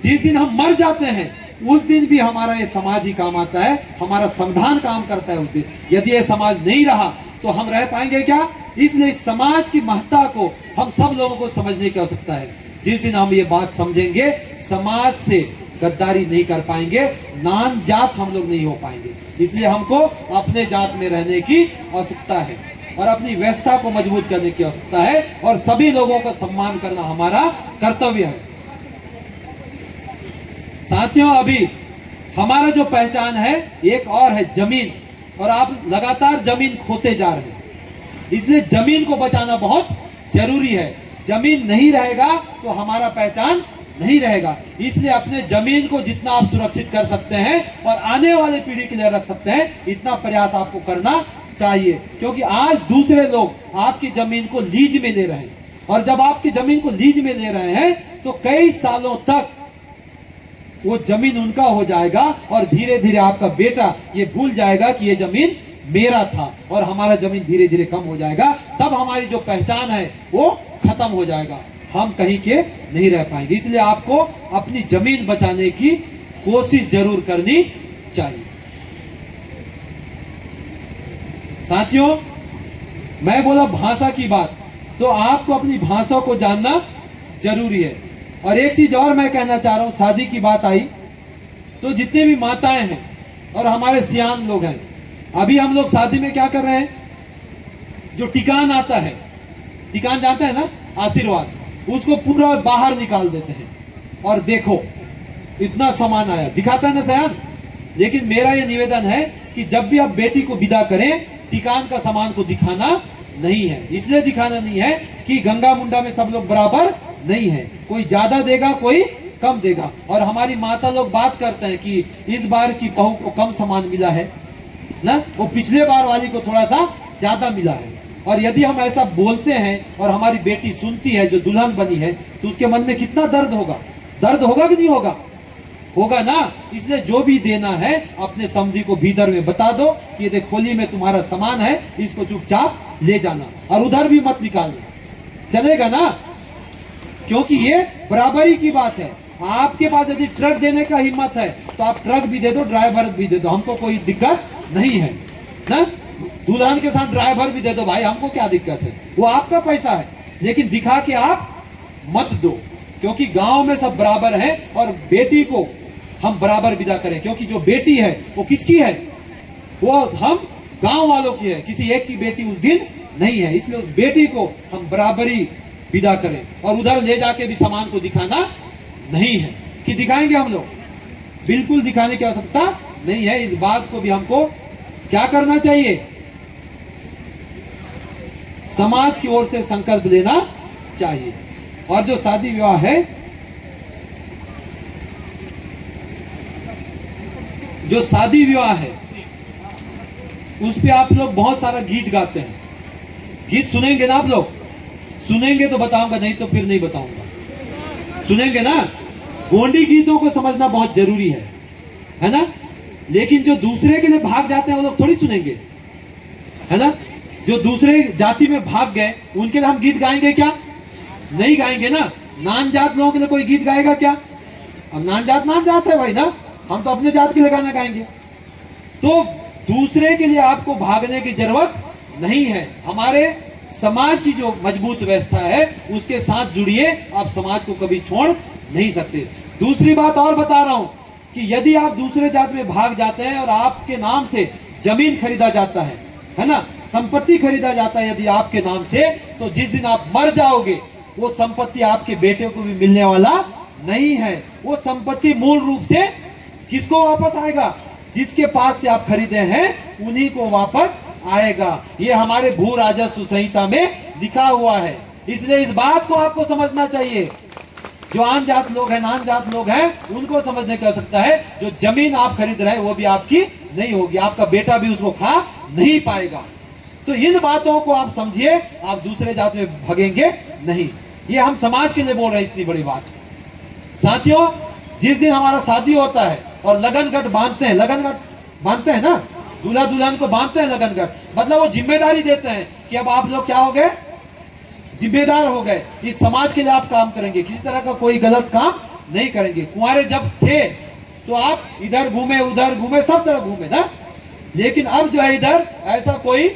जिस दिन हम मर जाते हैं उस दिन भी हमारा ये समाज ही काम आता है, हमारा संविधान काम करता है उस दिन। यदि ये समाज नहीं रहा तो हम रह पाएंगे क्या? इसलिए समाज की महत्ता को हम सब लोगों को समझने की आवश्यकता है। जिस दिन हम ये बात समझेंगे, समाज से गद्दारी नहीं कर पाएंगे, नान जात हम लोग नहीं हो पाएंगे। इसलिए हमको अपने जात में रहने की आवश्यकता है, और अपनी व्यवस्था को मजबूत करने की आवश्यकता है, और सभी लोगों का सम्मान करना हमारा कर्तव्य है। साथियों, अभी हमारा जो पहचान है एक और है जमीन, और आप लगातार जमीन खोते जा रहे हैं, इसलिए जमीन को बचाना बहुत जरूरी है। जमीन नहीं रहेगा तो हमारा पहचान नहीं रहेगा। इसलिए अपने जमीन को जितना आप सुरक्षित कर सकते हैं और आने वाले पीढ़ी के लिए रख सकते हैं, इतना प्रयास आपको करना चाहिए। क्योंकि आज दूसरे लोग आपकी जमीन को लीज में ले रहे हैं, और जब आपकी जमीन को लीज में ले रहे हैं तो कई सालों तक वो जमीन उनका हो जाएगा, और धीरे धीरे आपका बेटा ये भूल जाएगा कि ये जमीन मेरा था, और हमारा जमीन धीरे धीरे कम हो जाएगा। तब हमारी जो पहचान है वो खत्म हो जाएगा, हम कहीं के नहीं रह पाएंगे। इसलिए आपको अपनी जमीन बचाने की कोशिश जरूर करनी चाहिए। साथियों, मैं बोला भाषा की बात, तो आपको अपनी भाषा को जानना जरूरी है। और एक चीज और मैं कहना चाह रहा हूं, शादी की बात आई तो जितने भी माताएं हैं और हमारे सियान लोग हैं, अभी हम लोग शादी में क्या कर रहे हैं, जो टिकान आता है, टिकान जानते हैं ना, आशीर्वाद, उसको पूरा बाहर निकाल देते हैं, और देखो इतना सामान आया, दिखाता है ना सयान। लेकिन मेरा ये निवेदन है कि जब भी आप बेटी को विदा करें, टिकान का सामान को दिखाना नहीं है। इसलिए दिखाना नहीं है कि गंगा मुंडा में सब लोग बराबर नहीं है, कोई ज्यादा देगा कोई कम देगा। और हमारी माता लोग बात करते हैं कि इस बार की बहू को कम सामान मिला है ना, वो पिछले बार वाली को थोड़ा सा ज्यादा मिला है। और यदि हम ऐसा बोलते हैं और हमारी बेटी सुनती है, जो दुल्हन बनी है, तो उसके मन में कितना दर्द होगा, दर्द होगा कि नहीं होगा? होगा ना। इसलिए जो भी देना है अपने समधी को भीतर में बता दो कि ये देख खोली में तुम्हारा सामान है, इसको चुपचाप ले जाना, और उधर भी मत निकालना, चलेगा ना? क्योंकि ये बराबरी की बात है। आपके पास यदि ट्रक देने का हिम्मत है तो आप ट्रक भी दे दो, ड्राइवर भी दे दो, हमको कोई दिक्कत नहीं है ना। दुल्हन के साथ ड्राइवर भी दे दो भाई, हमको क्या दिक्कत है, वो आपका पैसा है। लेकिन दिखा के आप मत दो, क्योंकि गांव में सब बराबर हैं, और बेटी को हम बराबर विदा करें, क्योंकि जो बेटी है वो किसकी है, वो हम गांव वालों की है, किसी एक की बेटी उस दिन नहीं है। इसलिए उस बेटी को हम बराबरी विदा करें, और उधर ले जाके भी सामान को दिखाना नहीं है। कि दिखाएंगे हम लोग, बिल्कुल दिखाने की आवश्यकता नहीं है। इस बात को भी हमको क्या करना चाहिए, समाज की ओर से संकल्प लेना चाहिए। और जो शादी विवाह है, जो शादी विवाह है, उस पे आप लोग बहुत सारा गीत गाते हैं। गीत सुनेंगे ना आप लोग? सुनेंगे तो बताऊंगा, नहीं तो फिर नहीं बताऊंगा। सुनेंगे ना? गोंडी गीतों को समझना बहुत जरूरी है ना? लेकिन जो दूसरे के लिए भाग जाते हैं वो लोग थोड़ी सुनेंगे, है ना? जो दूसरे जाति में भाग गए उनके लिए हम गीत गाएंगे क्या? नहीं गाएंगे ना। नान जात लोगों के लिए कोई गीत गाएगा क्या? अब नान जात है भाई ना, हम तो अपने जात के लिए गाना गाएंगे। तो दूसरे के लिए आपको भागने की जरूरत नहीं है। हमारे समाज की जो मजबूत व्यवस्था है उसके साथ जुड़िए, आप समाज को कभी छोड़ नहीं सकते। दूसरी बात और बता रहा हूं, कि यदि आप दूसरे जात में भाग जाते हैं और आपके नाम से जमीन खरीदा जाता है ना, संपत्ति खरीदा जाता है यदि आपके नाम से, तो जिस दिन आप मर जाओगे वो संपत्ति आपके बेटे को भी मिलने वाला नहीं है। वो संपत्ति मूल रूप से किसको वापस आएगा? जिसके पास से आप खरीदे हैं उन्हीं को वापस आएगा। ये हमारे भू राजस्व संहिता में लिखा हुआ है। इसलिए इस बात को आपको समझना चाहिए। जो आन जात लोग हैं, नान जात लोग हैं, उनको समझने की आवश्यकता है। जो जमीन आप खरीद रहे हैं वो भी आपकी नहीं होगी, आपका बेटा भी उसको खा नहीं पाएगा। तो इन बातों को आप समझिए, आप दूसरे जात में भगेंगे नहीं। ये हम समाज के लिए बोल रहे हैं इतनी बड़ी बात। साथियों, जिस दिन हमारा शादी होता है और लगनगट बांधते हैं, लगनगट बांधते हैं ना, दूल्हा दुल्हन को बांधते हैं लगनगट, मतलब वो जिम्मेदारी देते हैं कि अब आप लोग क्या हो गए? जिम्मेदार हो गए। इस समाज के लिए आप काम करेंगे, किसी तरह का कोई गलत काम नहीं करेंगे। कुंवारे जब थे तो आप इधर घूमे उधर घूमे, सब तरह घूमे ना, लेकिन अब जो है इधर ऐसा कोई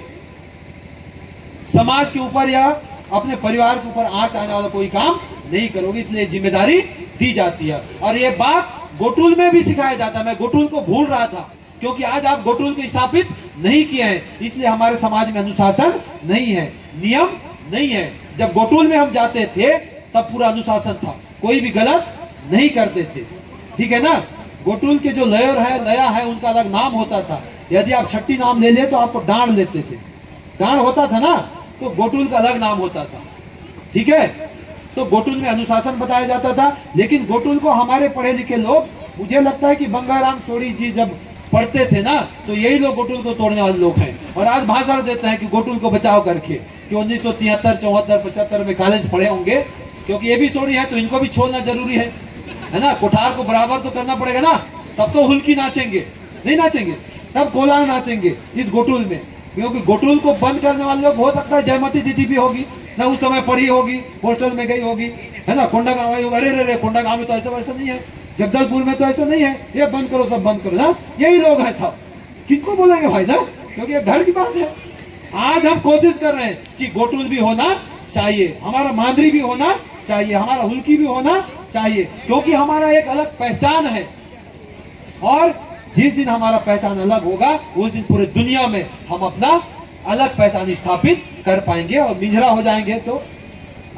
समाज के ऊपर या अपने परिवार के ऊपर आंच आने वाला कोई काम नहीं करोगे। इसलिए जिम्मेदारी दी जाती है। और ये बात गोटुल में भी सिखाया जाता है। मैं गोटुल को भूल रहा था, क्योंकि आज आप गोटुल को स्थापित नहीं किए हैं, इसलिए हमारे समाज में अनुशासन नहीं है, नियम नहीं है। जब गोटुल में हम जाते थे तब पूरा अनुशासन था, कोई भी गलत नहीं करते थे, ठीक है ना। गोटुल के जो लयर है, लया है, उनका अलग नाम होता था। यदि आप छठी नाम ले ले तो आपको डांड लेते थे, डांड होता था ना, तो गोटुल का अलग नाम होता था, ठीक है। तो गोटुल में अनुशासन बताया जाता था। लेकिन गोटुल को हमारे पढ़े लिखे लोग, मुझे लगता है कि बंगाराम सोरी जी जब पढ़ते थे ना, तो यही लोग गोटुल को तोड़ने वाले लोग हैं। और आज भाषण देते हैं कि गोटुल को बचाव करके, कि 1973, 74, 75 में कॉलेज पढ़े होंगे, क्योंकि ये भी सोरी है तो इनको भी छोड़ना जरूरी है ना। कोठार को बराबर तो करना पड़ेगा ना, तब तो हुल्की नाचेंगे, नहीं नाचेंगे तब कोलार नाचेंगे इस गोटुल में। क्योंकि गोटुल को बंद करने वाले लोग, हो सकता है जयमती दीदी भी होगी ना, उस समय पढ़ी होगी, हॉस्टल में गई होगी, है ना। कोंडागांव आई होगी, अरे रे कोंडागांव में तो ऐसा वैसा नहीं है, जगदलपुर में तो ऐसा नहीं है, ये बंद करो, सब बंद करो ना। यही लोग हैं सब, किनको बोलेंगे भाई ना, क्योंकि ये घर की बात है। आज हम कोशिश कर रहे हैं कि गोटुल भी होना चाहिए, हमारा मांदरी भी होना चाहिए, हमारा हुल्की भी होना चाहिए, क्योंकि हमारा एक अलग पहचान है। और जिस दिन हमारा पहचान अलग होगा, उस दिन पूरे दुनिया में हम अपना अलग पहचान स्थापित कर पाएंगे। और मिंजरा हो जाएंगे तो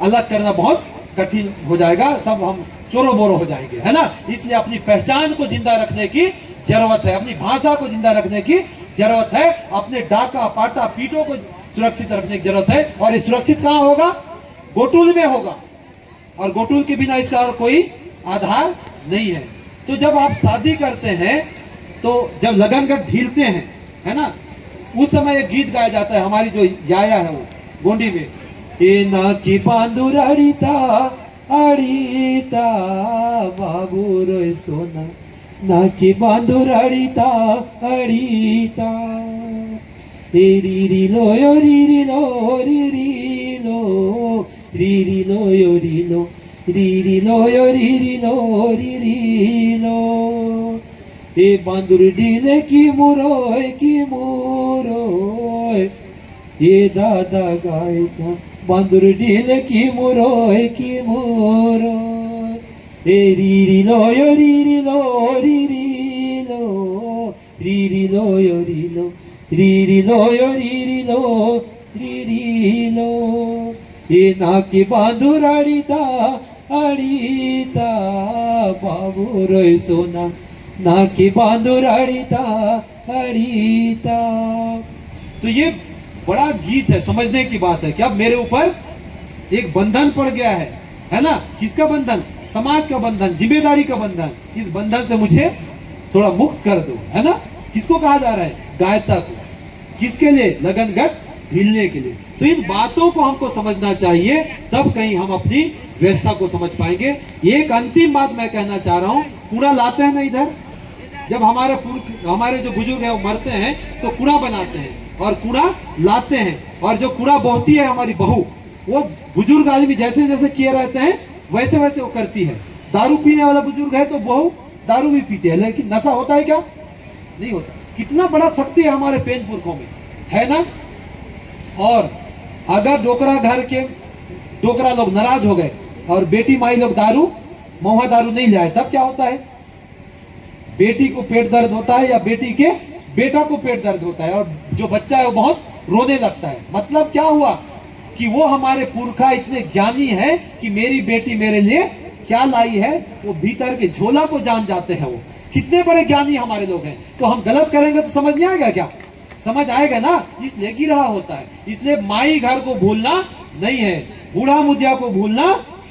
अलग करना बहुत कठिन हो जाएगा, सब हम चोरो बोरो हो जाएंगे, है ना। इसलिए अपनी पहचान को जिंदा रखने की जरूरत है, अपनी भाषा को जिंदा रखने की जरूरत है, अपने डाका पाटा पीटों को सुरक्षित रखने की जरूरत है। और ये सुरक्षित कहाँ होगा? गोटुल में होगा, और गोटुल के बिना इसका और कोई आधार नहीं है। तो जब आप शादी करते हैं, तो जब लगनगट ढीलते हैं, है ना, उस समय एक गीत गाया जाता है, हमारी जो याया है वो गोंडी में, ए ना की बांदुर अड़ीता अड़ीता बाबू रोय सोना, ना की बांदुर अड़ीता अड़ीता, री लो यो री लो री लो री लो यो री लो री लो यो री लो। ए बांदुर डीले की मुरोय ये दादा गायता, बांदुर डीले की मुरोय ए री लो यो री लो री लो यो री लो यो री लो। ए ना की बांदुर अड़ीता अड़ीता बाबू रोय सोना, ना की बांदुर अड़ीता अड़ीता। तो ये बड़ा गीत है, समझने की बात है कि अब मेरे ऊपर एक बंधन पड़ गया है ना। किसका बंधन? समाज का बंधन, जिम्मेदारी का बंधन। इस बंधन से मुझे थोड़ा मुक्त कर दो, है ना। किसको कहा जा रहा है? गायता को। किसके लिए? लगनगट ढीलने के लिए। तो इन बातों को हमको समझना चाहिए, तब कहीं हम अपनी व्यवस्था को समझ पाएंगे। एक अंतिम बात मैं कहना चाह रहा हूँ, कूड़ा लाते हैं ना इधर, जब हमारे जो बुजुर्ग है वो मरते हैं तो कूड़ा बनाते हैं और कूड़ा लाते हैं। और जो कूड़ा बोहती है हमारी बहू, वो बुजुर्ग आदमी जैसे जैसे किए रहते हैं वैसे वैसे वो करती है। दारू पीने वाला बुजुर्ग है तो बहू दारू भी पीती है, लेकिन नशा होता है क्या? नहीं होता। कितना बड़ा शक्ति है हमारे पेन पुरखों में, है ना। और अगर डोकरा लोग नाराज हो गए और बेटी माई लोग दारू महुआ दारू नहीं लाए, तब क्या होता है? बेटी को पेट दर्द होता है या बेटी के बेटा को पेट दर्द होता है, और जो बच्चा है वो बहुत रोने लगता है। मतलब क्या हुआ कि वो हमारे पुरखा इतने ज्ञानी है कि मेरी बेटी मेरे लिए क्या लाई है, वो भीतर के झोला को जान जाते हैं। वो कितने बड़े ज्ञानी हमारे लोग हैं। तो हम गलत करेंगे तो समझ नहीं आएगा क्या? समझ आएगा ना, इसलिए गिरा होता है। इसलिए माई घर को भूलना नहीं है, बूढ़ा मुखिया को भूलना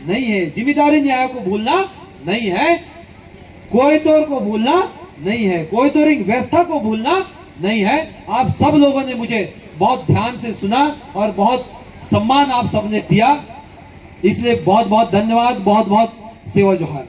नहीं है, जिम्मेदारी न्याय को भूलना नहीं है, कोई तौर को भूलना नहीं है, कोई तौर व्यवस्था को भूलना नहीं है। आप सब लोगों ने मुझे बहुत ध्यान से सुना और बहुत सम्मान आप सबने दिया, इसलिए बहुत बहुत धन्यवाद, बहुत बहुत सेवा जोहार।